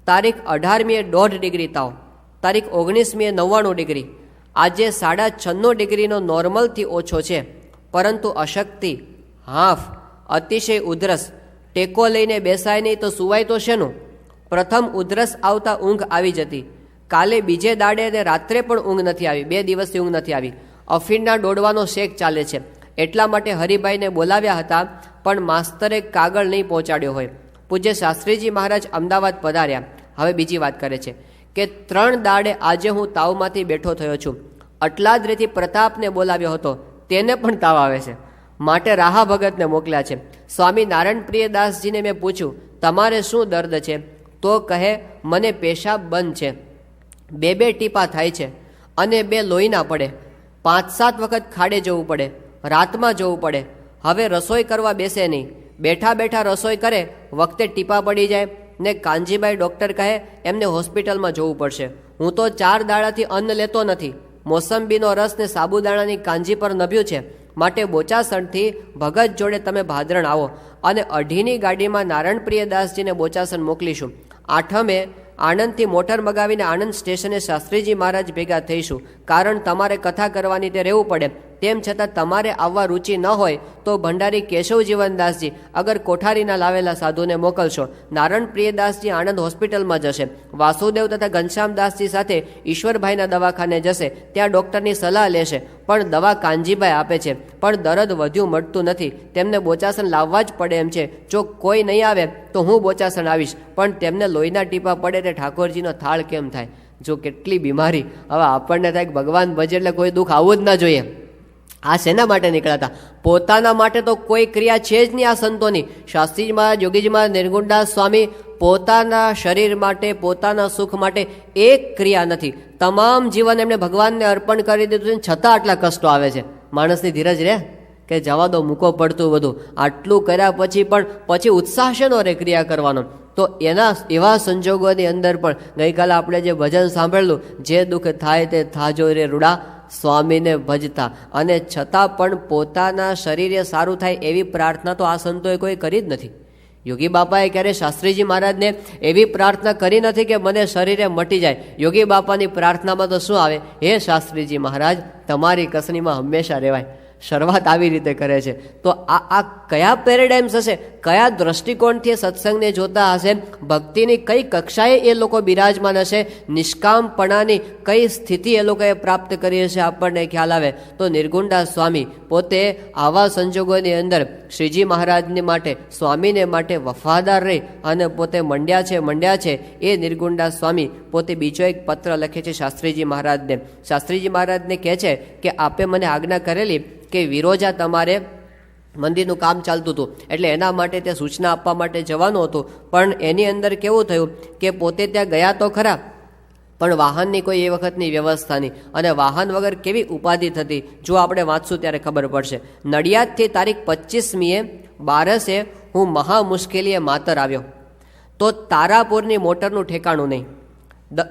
તારીખ 18મીએ 1.5 ડિગ્રી તાવ. તારીખ 19મીએ 99 ડિગ્રી. આજે 96 ડિગ્રીનો નોર્મલથી ઓછો છે, પરંતુ અશક્તિ, હાફ, અતિશય ઉધરસ, ટેકો લઈને બેસાય નહીં તો સુવાય તો શેનું? પ્રથમ ઉધરસ આવતા ઊંઘ આવી જતી. કાલે બીજે દાડે અને રાત્રે પણ ઊંઘ નથી આવી. 2 દિવસથી ઊંઘ નથી આવી. અફીણના દોડવાનો શેક ચાલે છે. એટલા માટે હરિભાઈને બોલાવ્યા હતા, પણ માસ્તરે કાગળ નહીં પહોંચાડ્યો હોય. પૂજ્ય શાસ્ત્રીજી મહારાજ અમદાવાદ પધાર્યા. હવે બીજી વાત કરે છે કે 3 દાડે આજે હું તાવમાંથી બેઠો થયો છું. અટલાદરેથી પ્રતાપને બોલાવ્યો હતો, તેને પણ તાવ આવે છે, માટે રાહા ભગતને મોકલ્યા છે. સ્વામી નારાયણ પ્રિયદાસજીને મેં પૂછ્યું, તમારે શું દર્દ છે? તો કહે, મને પેશાબ બંધ છે, 2 ટીપા થાય છે, અને 2 લોહીના પડે. 5-7 વખત ખાડે જવું પડે, રાતમાં જવું પડે. હવે રસોઈ કરવા બેસે નહીં, બેઠા બેઠા રસોઈ કરે વખતે ટીપા પડી જાય ને. કાનજીભાઈ ડૉક્ટર કહે એમને હોસ્પિટલમાં જવું પડશે. હું તો 4 દાડાથી અન્ન લેતો નથી. મોસંબીનો રસ ને સાબુદાણાની કાંજી પર નભ્યું છે, માટે બોચાસણથી ભગત જોડે તમે ભાદરણ આવો, અને 2:30ની ગાડીમાં નારાયણ પ્રિયદાસજીને બોચાસણ મોકલીશું. 8મે આણંદથી મોટર મગાવીને આણંદ સ્ટેશને શાસ્ત્રીજી મહારાજ ભેગા થઈશું, કારણ તમારે કથા કરવાની તે રહેવું પડે. તેમ છતાં તમારે આવવા રુચિ ન હોય તો ભંડારી કેશવજીવનદાસજી અગર કોઠારીના લાવેલા સાધુને મોકલશો. નારાયણ પ્રિયદાસજી આણંદ હોસ્પિટલમાં જશે. વાસુદેવ તથા ઘનશ્યામદાસજી સાથે ઈશ્વરભાઈના દવાખાને જશે. ત્યાં ડૉક્ટરની સલાહ લેશે. પણ દવા કાનજીભાઈ આપે છે, પણ દર્દ વધ્યું મટતું નથી. તેમને બોચાસણ લાવવા જ પડે એમ છે. જો કોઈ નહીં આવે તો હું બોચાસણ આવીશ, પણ તેમને લોહીના ટીપા પડે તે ઠાકોરજીનો થાળ કેમ થાય? જો કેટલી બીમારી! હવે આપણને થાય કે ભગવાન ભજે એટલે કોઈ દુઃખ આવવું જ ના જોઈએ. આ શેના માટે નીકળ્યા હતા? પોતાના માટે તો કોઈ ક્રિયા છે જ નહીં આ સંતોની. શાસ્ત્રીજી મહારાજ, યોગીજી મહારાજ, નિર્ગુણદાસ સ્વામી પોતાના શરીર માટે, પોતાના સુખ માટે એક ક્રિયા નથી. તમામ જીવન એમણે ભગવાનને અર્પણ કરી દીધું છે, છતાં આટલા કષ્ટો આવે છે. માણસની ધીરજ રહે કે જવા દો, મૂકો પડતું બધું. આટલું કર્યા પછી પણ પછી ઉત્સાહ શેનો રહે ક્રિયા કરવાનો? તો એવા સંજોગોની અંદર પણ ગઈકાલે આપણે જે ભજન સાંભળેલું, જે દુઃખ થાય તે થાજો રે રૂડા, સ્વામીને ભજતા, અને છતાં પણ પોતાના શરીરે સારું થાય એવી પ્રાર્થના તો આ સંતોએ કોઈ કરી જ નથી. યોગી બાપાએ ક્યારે શાસ્ત્રીજી મહારાજને એવી પ્રાર્થના કરી નથી કે મને શરીરે મટી જાય. યોગી બાપાની પ્રાર્થનામાં તો શું આવે? હે શાસ્ત્રીજી મહારાજ, તમારી કસનીમાં હંમેશા રહેવાય. શરૂઆત આવી રીતે કરે છે. તો આ કયા પેરેડાઇમ્સ હશે? કયા દ્રષ્ટિકોણથી સત્સંગને જોતા હશે, ભક્તિની કઈ કક્ષાએ એ લોકો બિરાજમાન હશે, નિષ્કામપણાની કઈ સ્થિતિ એ લોકોએ પ્રાપ્ત કરી હશે, આપણને ખ્યાલ આવે. તો નિર્ગુણદાસ સ્વામી પોતે આવા સંજોગોની અંદર શ્રીજી મહારાજને માટે, સ્વામીને માટે વફાદાર રહી અને પોતે મંડ્યા છે. એ નિર્ગુણદાસ સ્વામી પોતે બીજો એક પત્ર લખે છે શાસ્ત્રીજી મહારાજને. શાસ્ત્રીજી મહારાજને કહે છે કે આપે મને આજ્ઞા કરેલી કે વિરોજા તમારે મંદિરનું કામ ચાલતું હતું, એટલે એના માટે તે સૂચના આપવા માટે જવાનું હતું. પણ એની અંદર કેવું થયું કે પોતે ત્યાં ગયા તો ખરા, પણ વાહનની કોઈ એ વખતની વ્યવસ્થા નહીં, અને વાહન વગર કેવી ઉપાધિ થતી જો આપણે વાંચશું ત્યારે ખબર પડશે. નડિયાદથી તારીખ 25મીએ 12 હું મહા મુશ્કેલીએ માતર આવ્યો, તો તારાપુરની મોટરનું ઠેકાણું નહીં.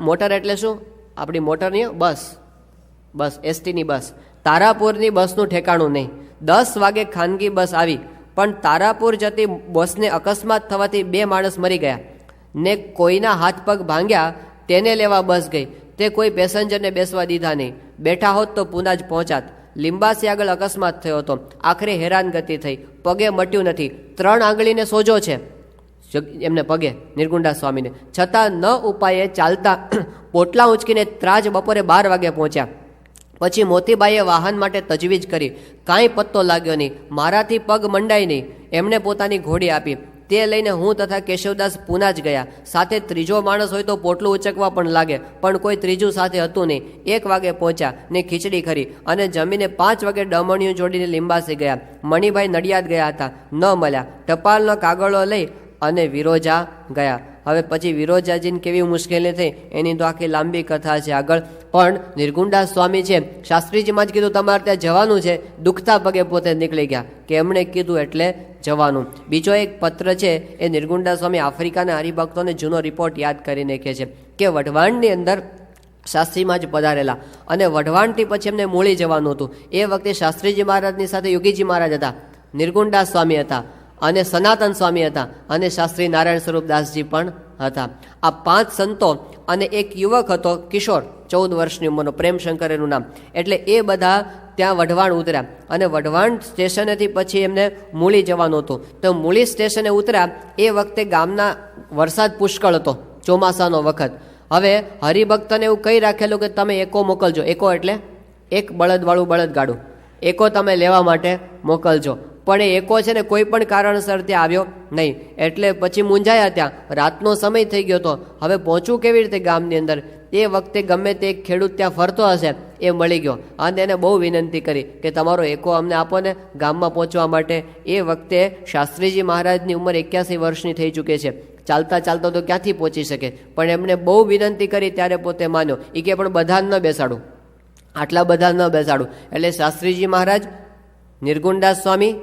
મોટર એટલે શું? આપણી મોટરની બસ એસટીની બસ. તારાપુરની બસનું ઠેકાણું નહીં. 10 વાગે ખાનગી બસ આવી, પણ તારાપુર જતી બસને અકસ્માત થવાથી 2 માણસ મરી ગયા ને કોઈના હાથ પગ ભાંગ્યા, તેને લેવા બસ ગઈ. તે કોઈ પેસેન્જરને બેસવા દીધા નહીં. બેઠા હોત તો પુના જ પહોંચાત. લીંબાસી આગળ અકસ્માત થયો હતો. આખરે હેરાનગતિ થઈ. પગે મટ્યું નથી. 3 આંગળીને સોજો છે એમને પગે, નિર્ગુણદાસ સ્વામીને. છતાં ન ઉપાયે ચાલતા પોટલા ઉંચકીને ત્રાજ બપોરે 12 વાગે પહોંચ્યા. પછી મોતીબાઈએ વાહન માટે તજવીજ કરી. કાંઈ પત્તો લાગ્યો નહીં. મારાથી પગ મંડાય નહીં. એમણે પોતાની ઘોડી આપી. તે લઈને હું તથા કેશવદાસ પૂના જ ગયા. સાથે ત્રીજો માણસ હોય તો પોટલું ઉચકવા પણ લાગે, પણ કોઈ ત્રીજું સાથે હતું નહીં. 1 વાગે પહોંચ્યા ને ખીચડી ખરી અને જમીને 5 વાગે ડમણીયું જોડીને લીંબાસી ગયા. મણિભાઈ નડિયાદ ગયા હતા, ન મળ્યા. ટપાલનો કાગળો લઈ અને વિરોજા ગયા. હવે પછી વિરોજાજીને કેવી મુશ્કેલી થઈ એની તો આખી લાંબી કથા છે આગળ. પણ નિર્ગુણદાસ સ્વામી છે, શાસ્ત્રીજીમાં જ કીધું તમારે ત્યાં જવાનું છે, દુખતા પગે પોતે નીકળી ગયા કે એમણે કીધું એટલે જવાનું. બીજો એક પત્ર છે એ નિર્ગુણદાસ સ્વામી આફ્રિકાના હરિભક્તોને જૂનો રિપોર્ટ યાદ કરીને કહે છે કે વઢવાણની અંદર શાસ્ત્રીમાં જ પધારેલા અને વઢવાણથી પછી એમને મૂળી જવાનું હતું. એ વખતે શાસ્ત્રીજી મહારાજની સાથે યોગીજી મહારાજ હતા, નિર્ગુણદાસ સ્વામી હતા અને સનાતન સ્વામી હતા અને શાસ્ત્રી નારાયણ સ્વરૂપદાસજી પણ હતા. આ 5 સંતો અને એક યુવક હતો કિશોર, 14 વર્ષની ઉંમરનો, પ્રેમશંકર એનું નામ. એટલે એ બધા ત્યાં વઢવાણ ઉતર્યા અને વઢવાણ સ્ટેશનેથી પછી એમને મૂળી જવાનું હતું. તો મૂળી સ્ટેશને ઉતર્યા એ વખતે ગામના વરસાદ પુષ્કળ હતો, ચોમાસાનો વખત. હવે હરિભક્તને એવું કહી રાખેલું કે તમે એકો મોકલજો. એકો એટલે એક બળદવાળું બળદગાડું, એકો તમે લેવા માટે મોકલજો. પણ એ એકો છે ને કોઈ પણ કારણસર ત્યાં આવ્યો નહીં. એટલે પછી મૂંઝાયા. ત્યાં રાતનો સમય થઈ ગયો હતો. હવે પહોંચવું કેવી રીતે ગામની અંદર? એ વખતે ગમે તે ખેડૂત ત્યાં ફરતો હશે એ મળી ગયો અને એને બહુ વિનંતી કરી કે તમારો એકો અમને આપો ને ગામમાં પહોંચવા માટે. એ વખતે શાસ્ત્રીજી મહારાજની ઉંમર 81 વર્ષની થઈ ચૂકી છે. ચાલતા ચાલતા તો ક્યાંથી પહોંચી શકે, પણ એમણે બહુ વિનંતી કરી ત્યારે પોતે માન્યો. એ કે પણ બધા ન બેસાડું, આટલા બધા ન બેસાડું. એટલે શાસ્ત્રીજી મહારાજ, નિર્ગુણદાસ સ્વામી,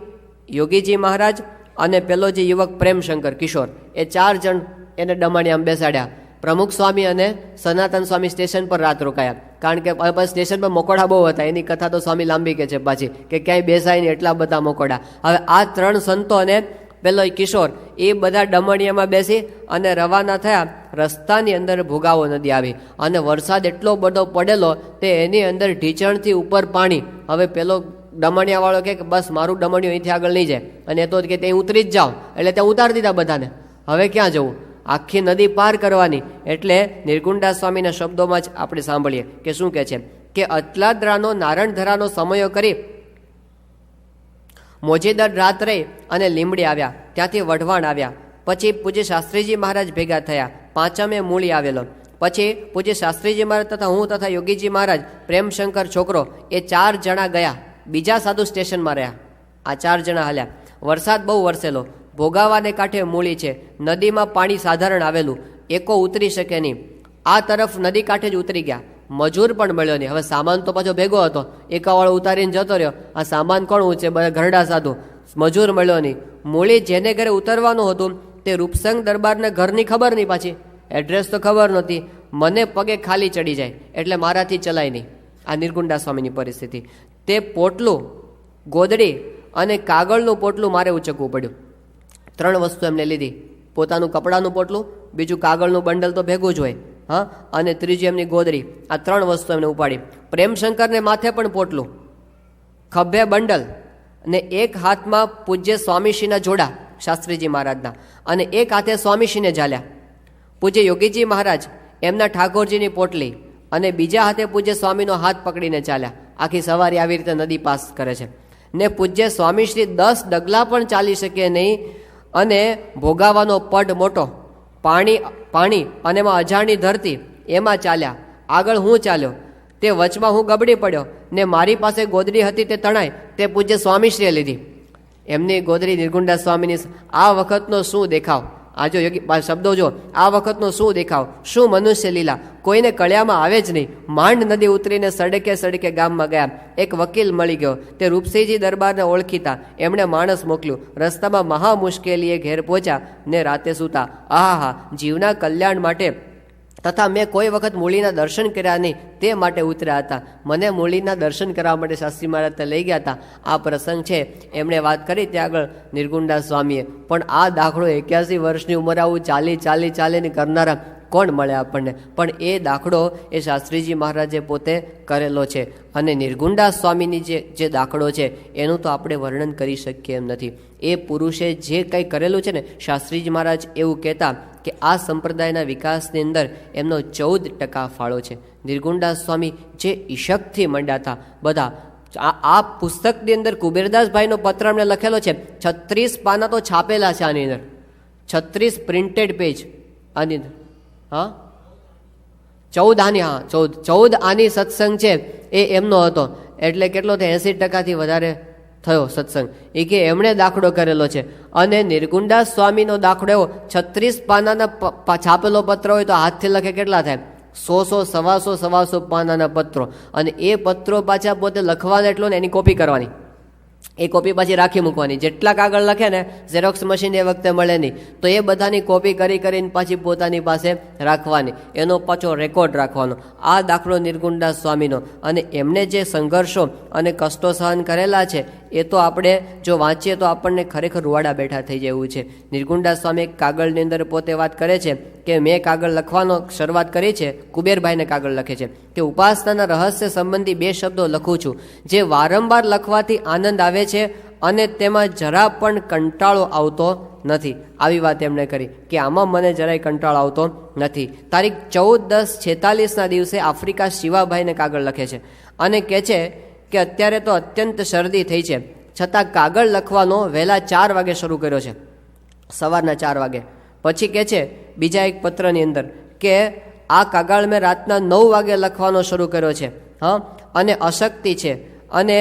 યોગીજી મહારાજ અને પેલો જે યુવક પ્રેમશંકર કિશોર, એ 4 જણ એને ડમાણિયામાં બેસાડ્યા. પ્રમુખ સ્વામી અને સનાતન સ્વામી સ્ટેશન પર રાત રોકાયા, કારણ કે સ્ટેશન પર મોકોડા બહુ હતા. એની કથા તો સ્વામી લાંબી કે છે પાછી, કે ક્યાંય બેસાય નહીં એટલા બધા મોકોડા. હવે આ 3 સંતો અને પેલો કિશોર એ બધા ડમણિયામાં બેસી અને રવાના થયા. રસ્તાની અંદર ભોગાવો નદી આવી અને વરસાદ એટલો બધો પડેલો તે એની અંદર ઢીચણથી ઉપર પાણી. હવે પેલો ડમણિયા વાળો કે બસ મારું ડમણિયું અહીંથી આગળ નહીં જાય, અને એ તો કે ત્યાં ઉતરી જ જાઓ. એટલે ત્યાં ઉતારી દીધા બધાને. હવે ક્યાં જવું? આખી નદી પાર કરવાની. એટલે નિર્ગુણદાસ સ્વામીના શબ્દોમાં જ આપણે સાંભળીએ કે શું કહે છે કે અતલાદરાનો નારણધરાનો સમયો કરી મોજીદર રાત રહી અને લીમડી આવ્યા. ત્યાંથી વઢવાણ આવ્યા. પછી પૂજ્ય શાસ્ત્રીજી મહારાજ ભેગા થયા. 5મે મૂળી આવેલો. પછી પૂજ્ય શાસ્ત્રીજી મહારાજ તથા હું તથા યોગીજી મહારાજ, પ્રેમશંકર છોકરો, એ 4 જણા ગયા. બીજા સાધુ સ્ટેશનમાં રહ્યા. આ 4 જણા હાલ્યા. વરસાદ બહુ વરસેલો. ભોગાવાને કાંઠે મૂળી છે. નદીમાં પાણી સાધારણ આવેલું. એકો ઉતરી શકે નહીં. આ તરફ નદી કાંઠે જ ઉતરી ગયા. મજૂર પણ મળ્યો નહીં. હવે સામાન તો પાછો ભેગો હતો, એકાવાળો ઉતારીને જતો રહ્યો. આ સામાન કોણ ઊંચે? બધા ઘરડા સાધુ. મજૂર મળ્યો નહીં. મૂળી જેને ઘરે ઉતરવાનું હતું તે રૂપસંગ દરબારના ઘરની ખબર નહીં, પાછી એડ્રેસ તો ખબર નહોતી. મને પગે ખાલી ચડી જાય એટલે મારાથી ચલાય નહીં. આ નિર્ગુણદાસ સ્વામીની પરિસ્થિતિ. તે પોટલું, ગોદડી અને કાગળનું પોટલું મારે ઉચકવું પડ્યું. 3 વસ્તુ એમને લીધી. પોતાનું કપડાનું પોટલું, બીજું કાગળનું બંડલ તો ભેગું જ હોય, હા, અને ત્રીજી એમની ગોદડી. આ 3 વસ્તુ એમને ઉપાડી. પ્રેમશંકરને માથે પણ પોટલું, ખભે બંડલ, ને એક હાથમાં પૂજ્ય સ્વામીશ્રીના જોડા શાસ્ત્રીજી મહારાજના, અને એક હાથે સ્વામીશ્રીને ઝાલ્યા. પૂજ્ય યોગીજી મહારાજ એમના ઠાકોરજીની પોટલી અને બીજા હાથે પૂજ્ય સ્વામીનો હાથ પકડીને ચાલ્યા. આખી સવારી આવી રીતે નદી પાસ કરે છે ને પૂજ્ય સ્વામીશ્રી 10 ડગલા પણ ચાલી શકે નહીં, અને ભોગાવાનો પડ મોટો, પાણી અને એમાં અજાણી ધરતી, એમાં ચાલ્યા. આગળ હું ચાલ્યો, તે વચમાં હું ગબડી પડ્યો ને મારી પાસે ગોદડી હતી તે તણાઈ, તે પૂજ્ય સ્વામીશ્રીએ લીધી. એમની ગોદડી નિર્ગુણદાસ સ્વામીની. આ વખતનો શું દેખાવ! આ જો યોગી શબ્દો જો, આ વખતનો શું દેખાવ, શું મનુષ્ય લીલા, કોઈને કળિયામાં આવે જ નહીં. માંડ નદી ઉતરીને સડકે સડકે ગામમાં ગયા. એક વકીલ મળી ગયો, તે રૂપસિંહજી દરબારને ઓળખીતા. એમણે માણસ મોકલ્યું. રસ્તામાં મહા મુશ્કેલીએ ઘેર પહોંચ્યા ને રાતે સૂતા. આહા, જીવના કલ્યાણ માટે તથા મેં કોઈ વખત મૂળીના દર્શન કર્યા નહીં તે માટે ઉતર્યા હતા. મને મૂળીના દર્શન કરવા માટે શાસ્ત્રી મહારાજ લઈ ગયા હતા. આ પ્રસંગ છે એમણે વાત કરી ત્યાં આગળ નિર્ગુણદાસ સ્વામીએ. પણ આ દાખલો 81 વર્ષની ઉંમર આવું ચાલીને કરનારા કોણ મળે આપણને? પણ એ દાખલો એ શાસ્ત્રીજી મહારાજે પોતે કરેલો છે. અને નિર્ગુણદાસ સ્વામીની જે દાખલો છે એનું તો આપણે વર્ણન કરી શકીએ એમ નથી. એ પુરુષે જે કંઈ કરેલું છે ને, શાસ્ત્રીજી મહારાજ એવું કહેતા કે આ સંપ્રદાયના વિકાસની અંદર એમનો 14% ફાળો છે. નિર્ગુણદાસ સ્વામી જે ઈશકથી મંડ્યા હતા બધા. આ પુસ્તકની અંદર કુબેરદાસભાઈનો પત્ર એમણે લખેલો છે. 36 પાના તો છાપેલા છે આની અંદર, 36 પ્રિન્ટેડ પેજ આની અંદર. 14 આની સત્સંગ છે એ એમનો હતો. એટલે કેટલો થાય? 80%થી વધારે થયો સત્સંગ. એ કે એમણે દાખલો કરેલો છે. અને નિર્ગુણદાસ સ્વામીનો દાખલો એવો, 36 પાનાના છાપેલો પત્ર હોય તો હાથથી લખે કેટલા થાય? 100, 125, પાનાના પત્રો. અને એ પત્રો પાછા પોતે લખવાના એટલો ને એની કોપી કરવાની, એ કોપી પાછી રાખી મૂકવાની. જેટલા કાગળ લખે ને, ઝેરોક્સ મશીન એ વખતે મળે નહીં, તો એ બધાની કોપી કરીને પાછી પોતાની પાસે રાખવાની, એનો પાછો રેકોર્ડ રાખવાનો. આ દાખલો નિર્ગુણદાસ સ્વામીનો. અને એમને જે સંઘર્ષો અને કષ્ટો સહન કરેલા છે એ તો આપણે જો વાંચીએ તો આપણને ખરેખર રૂવાડા બેઠા થઈ જાય એવું છે. નિર્ગુણદાસ સ્વામી એક કાગળની અંદર પોતે વાત કરે છે કે મેં કાગળ લખવાનો શરૂઆત કરી છે. કુબેરભાઈને કાગળ લખે છે કે ઉપાસનાના રહસ્ય સંબંધી 2 શબ્દો લખું છું, જે વારંવાર લખવાથી આનંદ આવે છે અને તેમાં જરા પણ કંટાળો આવતો નથી. આવી વાત એમણે કરી કે આમાં મને જરાય કંટાળો આવતો નથી. તારીખ 14/10/46ના દિવસે આફ્રિકા શિવાભાઈને કાગળ લખે છે અને કહે છે કે અત્યારે તો અત્યંત શરદી થઈ છે, છતાં કાગળ લખવાનો વહેલા 4 વાગે શરૂ કર્યો છે, સવારના 4 વાગે. પછી કહે છે બીજા એક પત્રની અંદર કે આ કાગળ મેં રાતના 9 વાગે લખવાનો શરૂ કર્યો છે. અને અશક્તિ છે, અને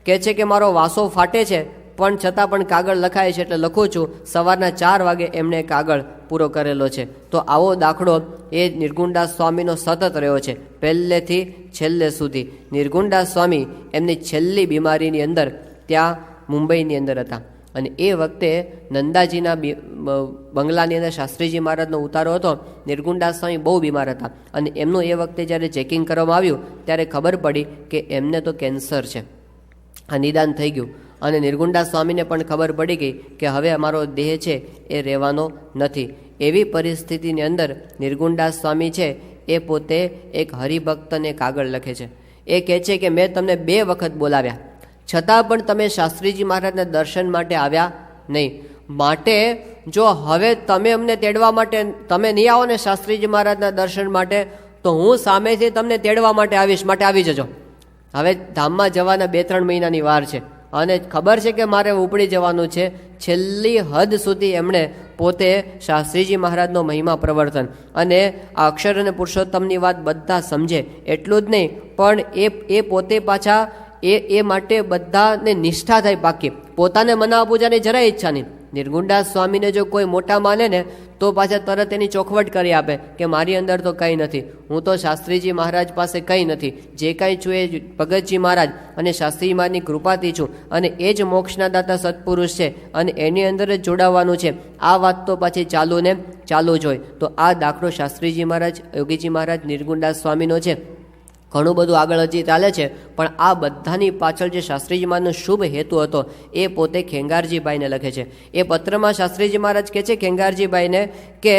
કહે છે કે મારો વાસો ફાટે છે, પણ છતાં પણ કાગળ લખાય છે એટલે લખું છું. સવારના 4 વાગે એમણે કાગળ પૂરો કરેલો છે. તો આવો દાખલો એ નિર્ગુણદાસ સ્વામીનો સતત રહ્યો છે, પહેલેથી છેલ્લે સુધી. નિર્ગુણદાસ સ્વામી એમની છેલ્લી બીમારીની અંદર ત્યાં મુંબઈની અંદર હતા. અને એ વખતે નંદાજીના બંગલાની અંદર શાસ્ત્રીજી મહારાજનો ઉતારો હતો. નિર્ગુણદાસ સ્વામી બહુ બીમાર હતા અને એમનું એ વખતે જ્યારે ચેકિંગ કરવામાં આવ્યું ત્યારે ખબર પડી કે એમને તો કેન્સર છે. આ નિદાન થઈ ગયું. અને નિર્ગુણદાસ સ્વામીને પણ ખબર પડી ગઈ કે હવે અમારો દેહ છે એ રહેવાનો નથી. એવી પરિસ્થિતિની અંદર નિર્ગુણદાસ સ્વામી છે એ પોતે એક હરિભક્તને કાગળ લખે છે. એ કહે છે કે મેં તમને 2 વખત બોલાવ્યા, છતાં પણ તમે શાસ્ત્રીજી મહારાજના દર્શન માટે આવ્યા નહીં. માટે જો હવે તમે અમને તેડવા માટે તમે નહીં આવો ને શાસ્ત્રીજી મહારાજના દર્શન માટે, તો હું સામેથી તમને તેડવા માટે આવીશ, માટે આવી જજો. હવે ધામમાં જવાના 2-3 મહિનાની વાર છે અને ખબર છે કે મારે ઉપડી જવાનું છે. છેલ્લી હદ સુધી એમણે પોતે શાસ્ત્રીજી મહારાજનો મહિમા પ્રવર્તન અને આ અક્ષર અને પુરુષોત્તમની વાત બધા સમજે એટલું જ નહીં, પણ એ પોતે પાછા એ માટે બધાને નિષ્ઠા થાય પાકી. પોતાને મનાવા પૂજાની જરાય ઈચ્છા નહીં. નિર્ગુણદાસ સ્વામીને જો કોઈ મોટા માને ને તો પાછા તરત એની ચોખવટ કરી આપે કે મારી અંદર તો કંઈ નથી, હું તો શાસ્ત્રીજી મહારાજ પાસે કંઈ નથી, જે કાંઈ છું એ ભગતજી મહારાજ અને શાસ્ત્રીજી મહારાજની કૃપાથી છું, અને એ જ મોક્ષના દાતા સત્પુરુષ છે અને એની અંદર જ જોડાવાનું છે. આ વાત તો પાછી ચાલુ ને ચાલુ જ હોય. તો આ દાખલો શાસ્ત્રીજી મહારાજ, યોગીજી મહારાજ, નિર્ગુણદાસ સ્વામીનો છે. ઘણું બધું આગળ હજી ચાલે છે, પણ આ બધાની પાછળ જે શાસ્ત્રીજી મહારાજનો શુભ હેતુ હતો એ પોતે ખેંગારજીભાઈને લખે છે. એ પત્રમાં શાસ્ત્રીજી મહારાજ કહે છે ખેંગારજીભાઈને કે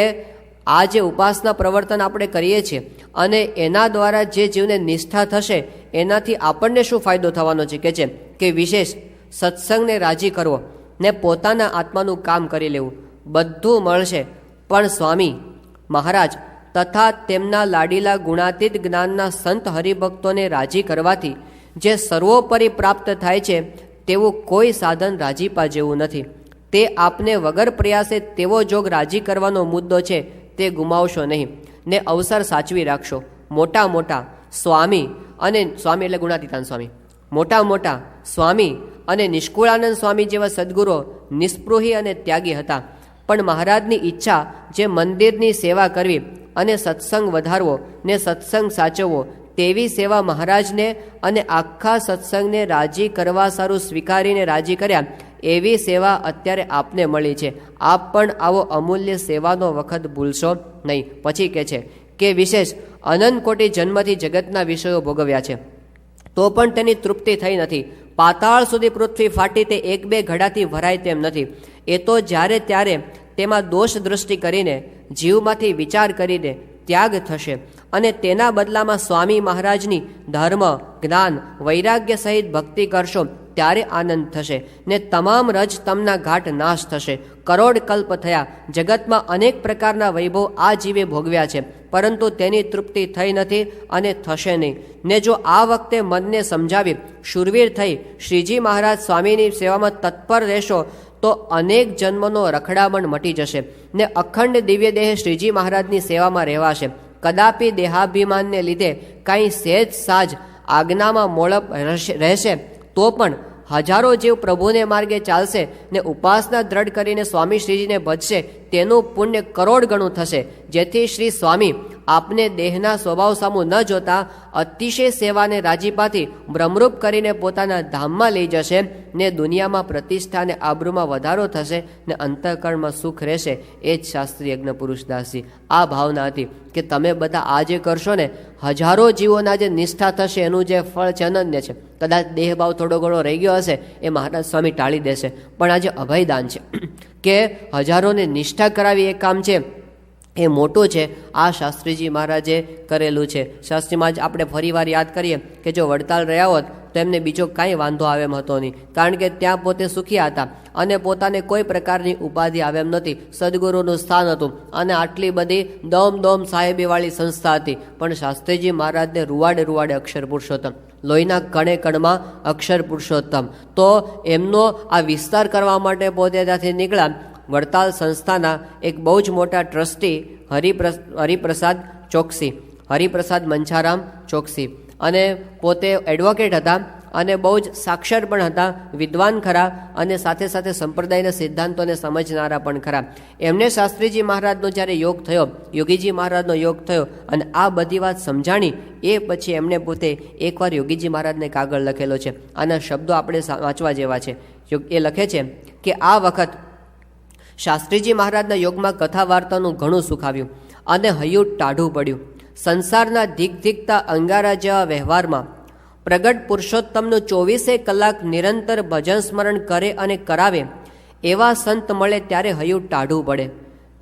આ જે ઉપાસના પ્રવર્તન આપણે કરીએ છીએ અને એના દ્વારા જે જીવને નિષ્ઠા થશે એનાથી આપણને શું ફાયદો થવાનો છે, કે છે કે વિશેષ સત્સંગને રાજી કરવો ને પોતાના આત્માનું કામ કરી લેવું. બધું મળશે, પણ સ્વામી મહારાજ તથા તેમના લાડીલા ગુણાતીત જ્ઞાનના સંત હરિભક્તોને રાજી કરવાથી જે સર્વોપરી પ્રાપ્ત થાય છે તેવું કોઈ સાધન રાજીપા જેવું નથી. તે આપને વગર પ્રયાસે તેવો જોગ રાજી કરવાનો મુદ્દો છે તે ગુમાવશો નહીં ને અવસર સાચવી રાખશો. મોટા મોટા સ્વામી અને સ્વામી એટલે ગુણાતીતાન સ્વામી, મોટા મોટા સ્વામી અને નિષ્કુળાનંદ સ્વામી જેવા સદ્ગુરો નિસ્પૃહી અને ત્યાગી હતા. પણ મહારાજની ઈચ્છા જે મંદિરની સેવા કરવી અને સત્સંગ વધારવો ને સત્સંગ સાચવવો તેવી સેવા મહારાજને અને આખા સત્સંગને રાજી કરવા સારું સ્વીકારીને રાજી કર્યા એવી સેવા અત્યારે આપને મળી છે. આપ પણ આવો અમૂલ્ય સેવાનો વખત ભૂલશો નહીં. પછી કહે છે કે વિશેષ અનંત કોટી જન્મથી જગતના વિષયો ભોગવ્યા છે તો પણ તેની તૃપ્તિ થઈ નથી. પાતાળ સુધી પૃથ્વી ફાટી તે એક બે ઘડાથી ભરાય તેમ નથી. એ તો જ્યારે ત્યારે તેમાં દોષ દૃષ્ટિ કરીને જીવમાંથી વિચાર કરીને ત્યાગ થશે અને તેના બદલામાં સ્વામી મહારાજની ધર્મ જ્ઞાન વૈરાગ્ય સહિત ભક્તિ કરશો ત્યારે આનંદ થશે ને તમામ રજ તમના ઘાટ નાશ થશે. કરોડ કલ્પ થયા, જગતમાં અનેક પ્રકારના વૈભવ આ જીવે ભોગવ્યા છે, પરંતુ તેની તૃપ્તિ થઈ નથી અને થશે નહીં. ને જો આ વખતે મનને સમજાવી શૂરવીર થઈ શ્રીજી મહારાજ સ્વામીની સેવામાં તત્પર રહેશો તો અનેક જન્મનો રખડામણ મટી જશે ને અખંડ દિવ્ય દેહ શ્રીજી મહારાજની સેવામાં રહેવાશે. કદાપી દેહાભિમાનને લીધે કાંઈ સહેજ સાજ આજ્ઞામાં મોળપ રહેશે તો પણ હજારો જીવ પ્રભુને માર્ગે ચાલશે ને ઉપાસના દ્રઢ કરીને સ્વામી શ્રીજીને ભજશે તેનું પુણ્ય કરોડ ગણું થશે. જેથી શ્રી સ્વામી આપને દેહના સ્વભાવ સામું ન જોતા અતિશય સેવાને રાજીપાથી ભ્રમરૂપ કરીને પોતાના ધામમાં લઈ જશે ને દુનિયામાં પ્રતિષ્ઠા અને આબરૂમાં વધારો થશે ને અંતઃકરણમાં સુખ રહેશે. એ જ શાસ્ત્રી યજ્ઞ પુરુષદાસજી આ ભાવના હતી કે તમે બધા આ જે કરશો ને હજારો જીવોના જે નિષ્ઠા થશે એનું જે ફળ છે અનન્ય છે. કદાચ દેહભાવ થોડો ઘણો રહી ગયો હશે એ મહારાજ સ્વામી ટાળી દેશે, પણ આજે અભયદાન છે કે હજારોને નિષ્ઠા કરાવી એ કામ છે એ મોટું છે. આ શાસ્ત્રીજી મહારાજે કરેલું છે. શાસ્ત્રી મહારાજ આપણે ફરીવાર યાદ કરીએ કે જો વડતાલ રહ્યા હોત તો એમને બીજો કાંઈ વાંધો આવે એમ હતો નહીં, કારણ કે ત્યાં પોતે સુખી હતા અને પોતાને કોઈ પ્રકારની ઉપાધિ આવે એમ નહોતી. સદગુરુનું સ્થાન હતું અને આટલી બધી દોમ સાહેબીવાળી સંસ્થા હતી. પણ શાસ્ત્રીજી મહારાજને રૂવાડે રૂવાડે અક્ષર પુરુષોત્તમ, લોહીના કણે કણમાં અક્ષર પુરુષોત્તમ, તો એમનો આ વિસ્તાર કરવા માટે પોતે ત્યાંથી નીકળ્યા. વડતાલ સંસ્થાના એક બહુ જ મોટા ટ્રસ્ટી હરિપ્રસાદ ચોકસી, હરિપ્રસાદ મંછારામ ચોકસી, અને પોતે એડવોકેટ હતા અને બહુ જ સાક્ષર પણ હતા, વિદ્વાન ખરા અને સાથે સાથે સંપ્રદાયના સિદ્ધાંતોને સમજનારા પણ ખરા. એમને શાસ્ત્રીજી મહારાજનો જ્યારે યોગ થયો, યોગીજી મહારાજનો યોગ થયો અને આ બધી વાત સમજાણી એ પછી એમણે પોતે એકવાર યોગીજી મહારાજને કાગળ લખેલો છે. આના શબ્દો આપણે વાંચવા જેવા છે. એ લખે છે કે આ વખત શાસ્ત્રીજી મહારાજના યોગમાં કથા વાર્તાનું ઘણું સુખ આવ્યું અને હૈયું ટાઢું પડ્યું. સંસારના ધીકતા અંગારા જેવા વ્યવહારમાં પ્રગટ પુરુષોત્તમનું 24 કલાક નિરંતર ભજન સ્મરણ કરે અને કરાવે એવા સંત મળે ત્યારે હૈયું ટાઢું પડે.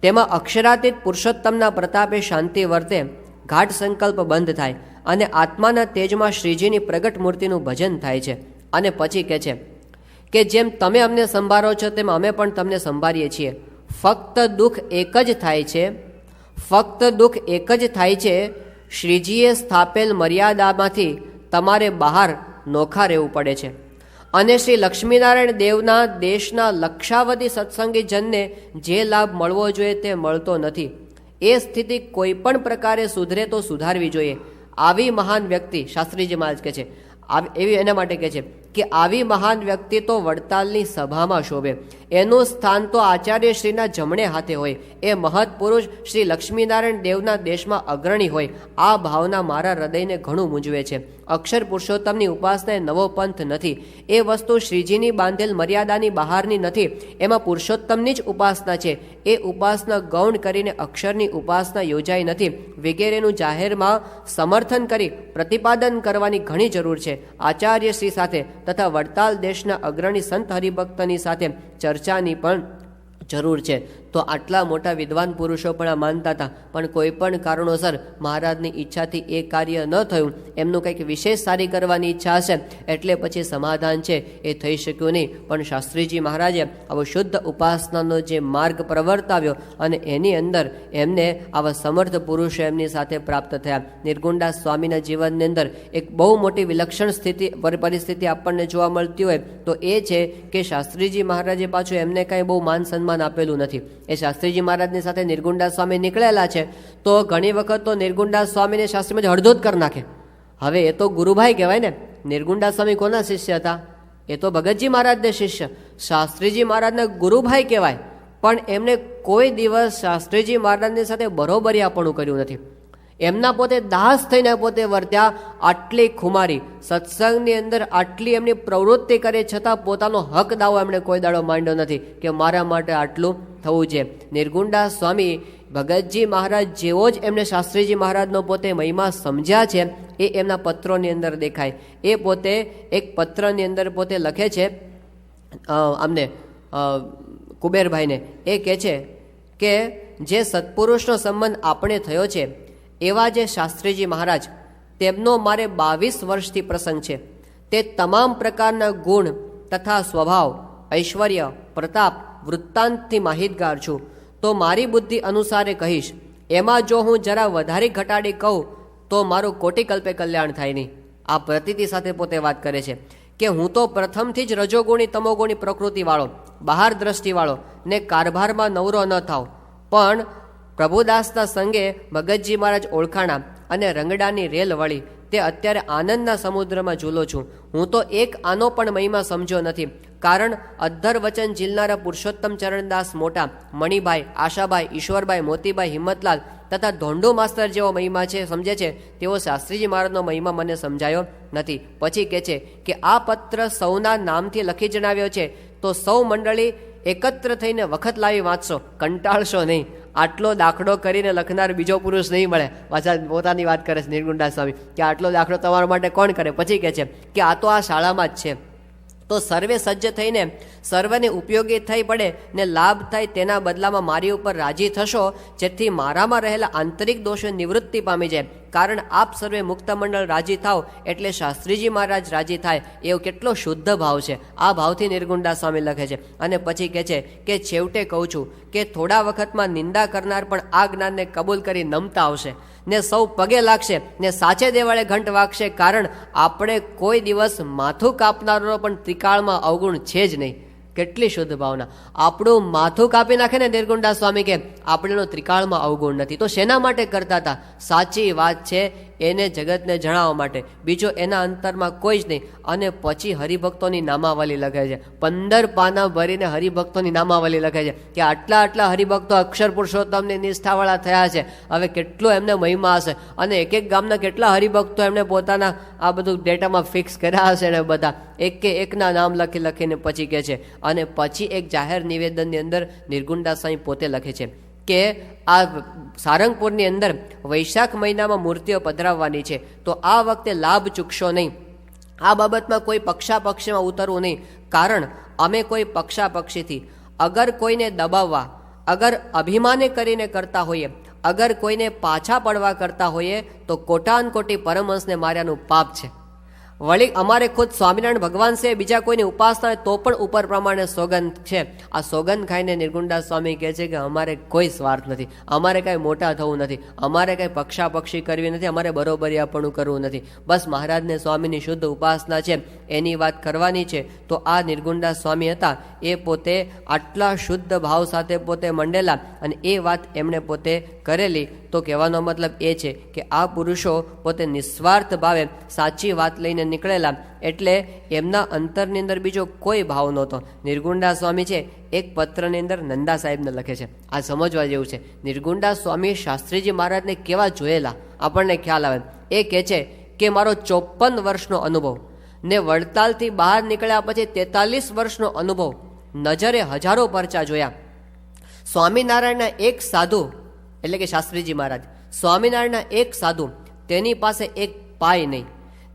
તેમાં અક્ષરાતીત પુરુષોત્તમના પ્રતાપે શાંતિ વર્તે, ઘાટ સંકલ્પ બંધ થાય અને આત્માના તેજમાં શ્રીજીની પ્રગટ મૂર્તિનું ભજન થાય છે. અને પછી કહે છે કે જેમ તમે અમને સંભાળો છો તેમ અમે પણ તમને સંભાળીએ છીએ. ફક્ત દુઃખ એક જ થાય છે, ફક્ત દુઃખ એક જ થાય છે શ્રીજીએ સ્થાપેલ મર્યાદામાંથી તમારે બહાર નોખા રહેવું પડે છે. અને શ્રી લક્ષ્મીનારાયણ દેવના દેશના લક્ષાવધિ સત્સંગી જનને જે લાભ મળવો જોઈએ તે મળતો નથી. એ સ્થિતિ કોઈ પણ પ્રકારે સુધરે તો સુધારવી જોઈએ. આવી મહાન વ્યક્તિ, શાસ્ત્રીજી મહારાજ કહે છે એવી એના માટે કહે છે કે આવી મહાન વ્યક્તિ તો વડતાલની સભામાં શોભે, એનું સ્થાન તો આચાર્યશ્રીના જમણે હાથે હોય. એ મહત પુરુષ શ્રી લક્ષ્મીનારાયણ દેવના દેશમાં અગ્રણી હોય. આ ભાવના મારા હૃદયને ઘણું મૂંઝવે છે. અક્ષર પુરુષોત્તમની ઉપાસના એ નવો પંથ નથી. એ વસ્તુ શ્રીજીની બાંધેલ મર્યાદાની બહારની નથી. એમાં પુરુષોત્તમની જ ઉપાસના છે. એ ઉપાસના ગૌણ કરીને અક્ષરની ઉપાસના યોજાઈ નથી વગેરેનું જાહેરમાં સમર્થન કરી પ્રતિપાદન કરવાની ઘણી જરૂર છે. આચાર્યશ્રી સાથે તથા વડતાલ દેશના અગ્રણી સંત હરિભક્તની સાથે ચર્ચાની પણ જરૂર છે. તો આટલા મોટા વિદ્વાન પુરુષો પણ આ માનતા હતા, પણ કોઈ પણ કારણોસર મહારાજની ઈચ્છાથી એ કાર્ય ન થયું. એમનું કંઈક વિશેષ સારી કરવાની ઈચ્છા હશે એટલે પછી સમાધાન છે એ થઈ શક્યું નહીં. પણ શાસ્ત્રીજી મહારાજે આવો શુદ્ધ ઉપાસનાનો જે માર્ગ પ્રવર્તાવ્યો અને એની અંદર એમને આવા સમર્થ પુરુષો એમની સાથે પ્રાપ્ત થયા. નિર્ગુણદાસ સ્વામીના જીવનની અંદર એક બહુ મોટી વિલક્ષણ પરિસ્થિતિ આપણને જોવા મળતી હોય તો એ છે કે શાસ્ત્રીજી મહારાજે પાછું એમને કાંઈ બહુ માન સન્માન આપેલું નથી. એ શાસ્ત્રીજી મહારાજની સાથે નિર્ગુણદાસ સ્વામી નીકળેલા છે તો ઘણી વખત તો નિર્ગુણદાસ સ્વામીને શાસ્ત્રીમાં હળધોત કરી નાખે. હવે એ તો ગુરુભાઈ કહેવાય ને. નિર્ગુણદાસ સ્વામી કોના શિષ્ય હતા? એ તો ભગતજી મહારાજને શિષ્ય. શાસ્ત્રીજી મહારાજને ગુરુભાઈ કહેવાય, પણ એમને કોઈ દિવસ શાસ્ત્રીજી મહારાજની સાથે બરોબરીયાપણું કર્યું નથી. એમના પોતે દાસ થઈને પોતે વર્ત્યા. આટલી ખુમારી સત્સંગની અંદર આટલી એમની પ્રવૃત્તિ કરે છતાં પોતાનો હક દાવો એમણે કોઈ દાડો માંડ્યો નથી કે મારા માટે આટલું થવું છે. નિર્ગુણદાસ સ્વામી ભગતજી મહારાજ જેવો જ એમને શાસ્ત્રીજી મહારાજનો પોતે મહિમા સમજ્યા છે એ એમના પત્રોની અંદર દેખાય. એ પોતે એક પત્રની અંદર પોતે લખે છે અમને કુબેરભાઈને. એ કહે છે કે જે સત્પુરુષનો સંબંધ આપણે થયો છે એવા જે શાસ્ત્રીજી મહારાજ, તેમનો મારે 22 વર્ષથી પ્રસંગ છે. તે તમામ પ્રકારના ગુણ તથા સ્વભાવ, ઐશ્વર્ય, પ્રતાપ, વૃત્તાંતથી માહિતગાર છું. તો મારી બુદ્ધિ અનુસારે કહીશ. એમાં જો હું જરા વધારે ઘટાડી કહું તો મારું કોટિકલ્પે કલ્યાણ થાય નહીં. આ પ્રતીતિ સાથે પોતે વાત કરે છે કે હું તો પ્રથમથી જ રજોગુણી તમોગુણી પ્રકૃતિવાળો, બહાર દ્રષ્ટિવાળો ને કારભારમાં નવરો ન થાવ. પણ પ્રભુદાસના સંગે ભગતજી મહારાજ ઓળખાણા અને રંગડાની રેલ વળી. તે અત્યારે આનંદના સમુદ્રમાં ઝૂલો છું. હું તો એક આનો પણ મહિમા સમજ્યો નથી. કારણ અધ્ધર વચન ઝીલનારા પુરુષોત્તમ ચરણદાસ મોટા, મણિભાઈ, આશાભાઈ, ઈશ્વરભાઈ, મોતીભાઈ, હિંમતલાલ તથા ધોંડો માસ્તર જેવો મહિમા છે સમજે છે તેવો શાસ્ત્રીજી મહારાજનો મહિમા મને સમજાયો નથી. પછી કહે છે કે આ પત્ર સૌના નામથી લખી જણાવ્યો છે તો સૌ મંડળી એકત્ર થઈને વખત લાવી વાંચશો, કંટાળશો નહીં. આટલો દાખલો કરીને લખનાર બીજો પુરુષ નહીં મળે. પાછા પોતાની વાત કરે છે નિર્ગુણદાસ સ્વામી કે આટલો દાખલો તમારા માટે કોણ કરે. પછી કહે છે કે આ તો આ શાળામાં જ છે. તો સર્વે સજ્જ થઈને સર્વને ઉપયોગી થઈ પડે ને લાભ થાય તેના બદલામાં મારી ઉપર રાજી થશો, જેથી મારામાં રહેલા આંતરિક દોષો નિવૃત્તિ પામી જાય. કારણ આપ સર્વે મુક્ત મંડળ રાજી થાવ એટલે શાસ્ત્રીજી મહારાજ રાજી થાય. એવો કેટલો શુદ્ધ ભાવ છે. આ ભાવથી નિર્ગુણદાસ સ્વામી લખે છે. અને પછી કહે છે કે છેવટે કહું છું કે થોડા વખતમાં નિંદા કરનાર પણ આ જ્ઞાનને કબૂલ કરી નમતા આવશે ને સૌ પગે લાગશે ને સાચે દેવાળે ઘંટ વાગશે. કારણ આપણે કોઈ દિવસ માથું કાપનારો પણ ત્રિકાળમાં અવગુણ છે જ નહીં. કેટલી શુદ્ધ ભાવના. આપણું માથું કાપી નાખે ને નિર્ગુણદાસ સ્વામી કે આપણેનો ત્રિકાળમાં અવગુણ નથી. તો શેના માટે કરતા હતા? સાચી વાત છે એને જગતને જણાવવા માટે. બીજો એના અંતરમાં કોઈ જ નહીં. અને પછી હરિભક્તોની નામાવલી લખે છે. 15 પાના ભરીને હરિભક્તોની નામાવલી લખે છે કે આટલા આટલા હરિભક્તો અક્ષર પુરુષોત્તમની નિષ્ઠાવાળા થયા છે. હવે કેટલો એમને મહિમા હશે. અને એક એક ગામના કેટલા હરિભક્તો એમને પોતાના આ બધું ડેટામાં ફિક્સ કર્યા હશે ને બધા એક એકના નામ લખીને પછી કહે છે. અને પછી એક જાહેર નિવેદનની અંદર નિર્ગુણદાસ સ્વામી પોતે લખે છે કે આ સારંગપુરની અંદર વૈશાખ મહિનામાં મૂર્તિઓ પધરાવવાની છે તો આ વખતે લાભ ચૂકશો નહીં. આ બાબતમાં કોઈ પક્ષાપક્ષીમાં ઉતરવું નહીં. કારણ અમે કોઈ પક્ષાપક્ષીથી અગર કોઈને દબાવવા, અગર અભિમાને કરીને કરતા હોઈએ, અગર કોઈને પાછા પડવા કરતા હોઈએ તો કોટાન કોટી પરમહંસને માર્યાનું પાપ છે. વળી અમારે ખુદ સ્વામિનારાયણ ભગવાન છે, બીજા કોઈની ઉપાસના તો પણ ઉપર પ્રમાણે સોગંદ છે. આ સોગંદ ખાઈને નિર્ગુણદાસ સ્વામી કહે છે કે અમારે કોઈ સ્વાર્થ નથી, અમારે કાંઈ મોટા થવું નથી, અમારે કાંઈ પક્ષાપક્ષી કરવી નથી, અમારે બરોબરિયાપણું કરવું નથી. બસ મહારાજને સ્વામીની શુદ્ધ ઉપાસના છે એની વાત કરવાની છે. તો આ નિર્ગુણદાસ સ્વામી હતા એ પોતે આટલા શુદ્ધ ભાવ સાથે પોતે મંડેલા અને એ વાત એમણે પોતે કરેલી. તો કહેવાનો મતલબ એ છે કે આ પુરુષો પોતે નિસ્વાર્થ ભાવે સાચી વાત લઈને નીકળેલા એટલે એમના અંતરની અંદર બીજો કોઈ ભાવ નહોતો. નિર્ગુણદાસ સ્વામી છે એક પત્રની અંદર નંદા સાહેબને લખે છે. આ સમજવા જેવું છે. નિર્ગુણદાસ સ્વામી શાસ્ત્રીજી મહારાજને કેવા જોયેલા આપણને ખ્યાલ આવે. એ કહે છે કે મારો 54 વર્ષનો અનુભવ ને વડતાલથી બહાર નીકળ્યા પછી 43 વર્ષનો અનુભવ, નજરે હજારો પરચા જોયા. સ્વામિનારાયણના એક સાધુ એટલે કે શાસ્ત્રીજી મહારાજ, સ્વામિનારાયણના એક સાધુ, તેની પાસે એક પાય નહીં.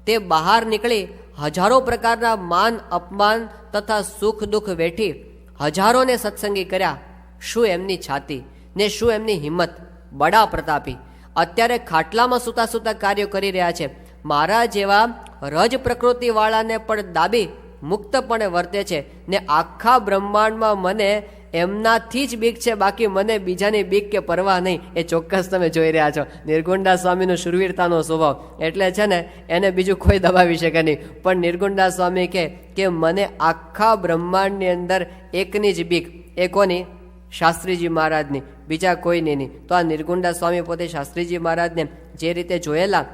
તે બહાર નીકળી હજારો પ્રકારના માન અપમાન તથા સુખ દુઃખ વેઠી હજારોને સત્સંગી કર્યા શું એમની છાતી ને શું એમની હિંમત, બડા પ્રતાપી. અત્યારે ખાટલામાં સૂતા સૂતા કાર્યો કરી રહ્યા છે. મારા જેવા રજ પ્રકૃતિવાળાને પણ દાબી મુક્તપણે વર્તે છે ને આખા બ્રહ્માંડમાં મને એમનાથી જ બીક છે, બાકી મને બીજાની બીક કે પરવા નહીં. એ ચોક્કસ તમે જોઈ રહ્યા છો નિર્ગુણદાસ સ્વામીનો શૂરવીરતાનો સ્વભાવ. એટલે છે ને એને બીજું કોઈ દબાવી શકે નહીં. પણ નિર્ગુણદાસ સ્વામી કહે કે મને આખા બ્રહ્માંડની અંદર એકની જ બીક. એ કોની? શાસ્ત્રીજી મહારાજની, બીજા કોઈની નહીં. તો આ નિર્ગુણદાસ સ્વામી પોતે શાસ્ત્રીજી મહારાજને જે રીતે જોયેલા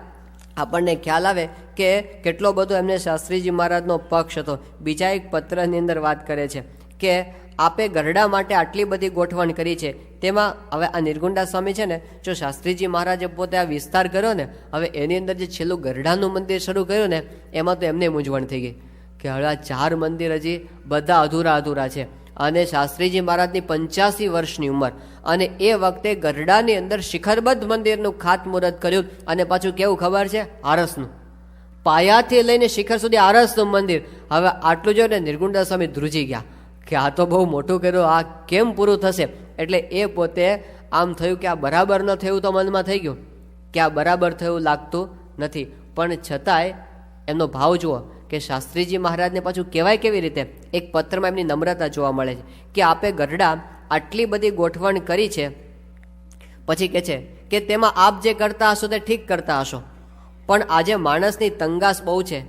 આપણને ખ્યાલ આવે કે કેટલો બધો એમને શાસ્ત્રીજી મહારાજનો પક્ષ હતો. બીજા એક પત્રની અંદર વાત કરે છે કે આપે ગરડા માટે આટલી બધી ગોઠવણ કરી છે. તેમાં હવે આ નિર્ગુણદાસ સ્વામી છે ને, જો શાસ્ત્રીજી મહારાજે પોતે આ વિસ્તાર કર્યો ને, હવે એની અંદર જે છેલ્લું ગરડાનું મંદિર શરૂ કર્યું ને, એમાં તો એમને મૂંઝવણ થઈ ગઈ કે હવે આ 4 મંદિર હજી બધા અધૂરા છે. અને શાસ્ત્રીજી મહારાજની 85 વર્ષની ઉંમર, અને એ વખતે ગરડાની અંદર શિખરબદ્ધ મંદિરનું ખાતમુહૂર્ત કર્યું. અને પાછું કેવું ખબર છે? આરસનું, પાયાથી લઈને શિખર સુધી આરસનું મંદિર. હવે આટલું જો ને નિર્ગુણદાસ સ્વામી ધ્રુજી ગયા કે આ તો બહુ મોટું કર્યું, આ કેમ પૂરું થશે? એટલે એ પોતે આમ થયું કે આ બરાબર ન થયું, તો મનમાં થઈ ગયું કે આ બરાબર થયું લાગતું નથી. પણ છતાંય એમનો ભાવ જુઓ કે શાસ્ત્રીજી મહારાજને પાછું કહેવાય કેવી રીતે. એક પત્રમાં એમની નમ્રતા જોવા મળે છે કે આપે ગરડા આટલી બધી ગોઠવણ કરી છે, પછી કહે છે કે તેમાં આપ જે કરતા હશો તે ઠીક કરતા હશો, પણ આજે માણસની તંગાસ બહુ છે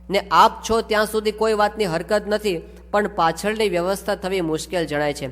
ને આપ છો ત્યાં સુધી કોઈ વાતની હરકત નથી, પણ પાછળની વ્યવસ્થા થવી મુશ્કેલ જણાય છે.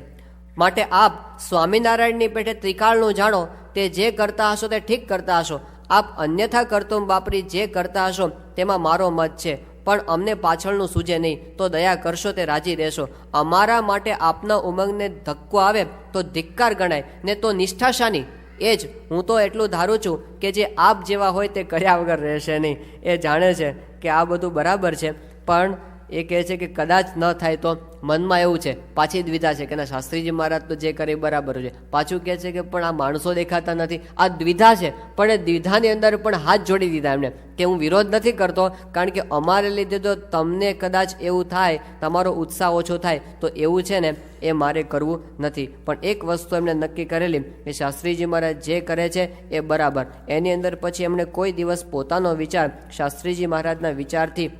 માટે આપ સ્વામિનારાયણની પેઠે ત્રિકાળનું જાણો, તે જે કરતા હશો તે ઠીક કરતા હશો. આપ અન્યથા કરતુમ બાપરી જે કરતા હશો તેમાં મારો મત છે, પણ અમને પાછળનું સૂજે નહીં, તો દયા કરશો તે રાજી રહેશો. અમારા માટે આપના ઉમંગને ધક્કો આવે તો ધિક્કાર ગણાય, ને તો નિષ્ઠા શાની? એ જ હું તો એટલું ધારું છું કે જે આપ જેવા હોય તે કર્યા વગર રહેશે નહીં. એ જાણે છે કે આ બધું બરાબર છે, પણ એ કહે છે કે કદાચ ન થાય તો મનમાં એવું છે, પાછી દ્વિધા છે કે ના શાસ્ત્રીજી મહારાજ તો જે કરે બરાબર છે. પાછું કહે છે કે પણ આ માણસો દેખાતા નથી. આ દ્વિધા છે, પણ એ દ્વિધાની અંદર પણ હાથ જોડી દીધા એમને કે હું વિરોધ નથી કરતો, કારણ કે અમારે લીધે તો તમને કદાચ એવું થાય, તમારો ઉત્સાહ ઓછો થાય, તો એવું છે ને એ મારે કરવું નથી. પણ એક વસ્તુ એમણે નક્કી કરેલી કે શાસ્ત્રીજી મહારાજ જે કરે છે એ બરાબર. એની અંદર પછી એમણે કોઈ દિવસ પોતાનો વિચાર શાસ્ત્રીજી મહારાજના વિચારથી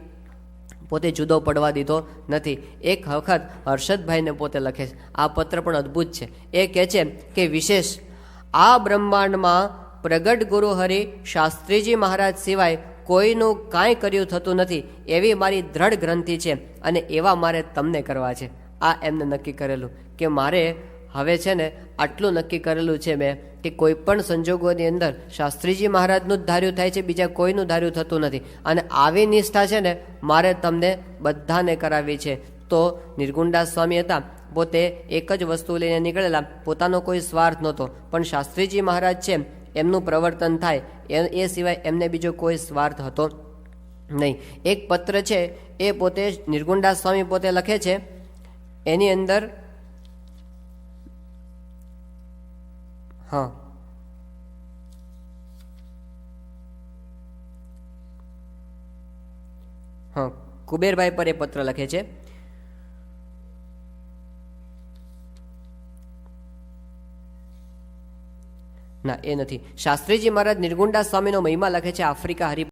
પોતે જુદો પડવા દીધો નથી. એક વખત હર્ષદભાઈને પોતે લખે છે, આ પત્ર પણ અદ્ભુત છે. એ કહે છે કે વિશેષ આ બ્રહ્માંડમાં પ્રગટ ગુરુ હરિ શાસ્ત્રીજી મહારાજ સિવાય કોઈનું કાંઈ કર્યું થતું નથી, એવી મારી દ્રઢ ગ્રંથિ છે, અને એવા મારે તમને કરવા છે. આ એમને નક્કી કરેલું કે મારે હવે છે ને આટલું નક્કી કરેલું છે મેં કે કોઈ પણ સંજોગોની અંદર શાસ્ત્રીજી મહારાજનું જ ધાર્યું થાય છે, બીજા કોઈનું ધાર્યું થતું નથી. અને આવી નિષ્ઠા છે ને મારે તમને બધાને કરાવી છે. તો નિર્ગુણદાસ સ્વામી હતા, પોતે એક જ વસ્તુ લઈને નીકળેલા, પોતાનો કોઈ સ્વાર્થ નહોતો, પણ શાસ્ત્રીજી મહારાજ છે એમનું પ્રવર્તન થાય એ સિવાય એમને બીજો કોઈ સ્વાર્થ હતો નહીં. એક પત્ર છે એ પોતે નિર્ગુણદાસ સ્વામી પોતે લખે છે, એની અંદર કુબેરભાઈ પર એ પત્ર લખે છે. ના, એ નથી. શાસ્ત્રીજી મહારાજ નિર્ગુણદાસ સ્વામીનો મહિમા લખે છે આફ્રિકા હરિ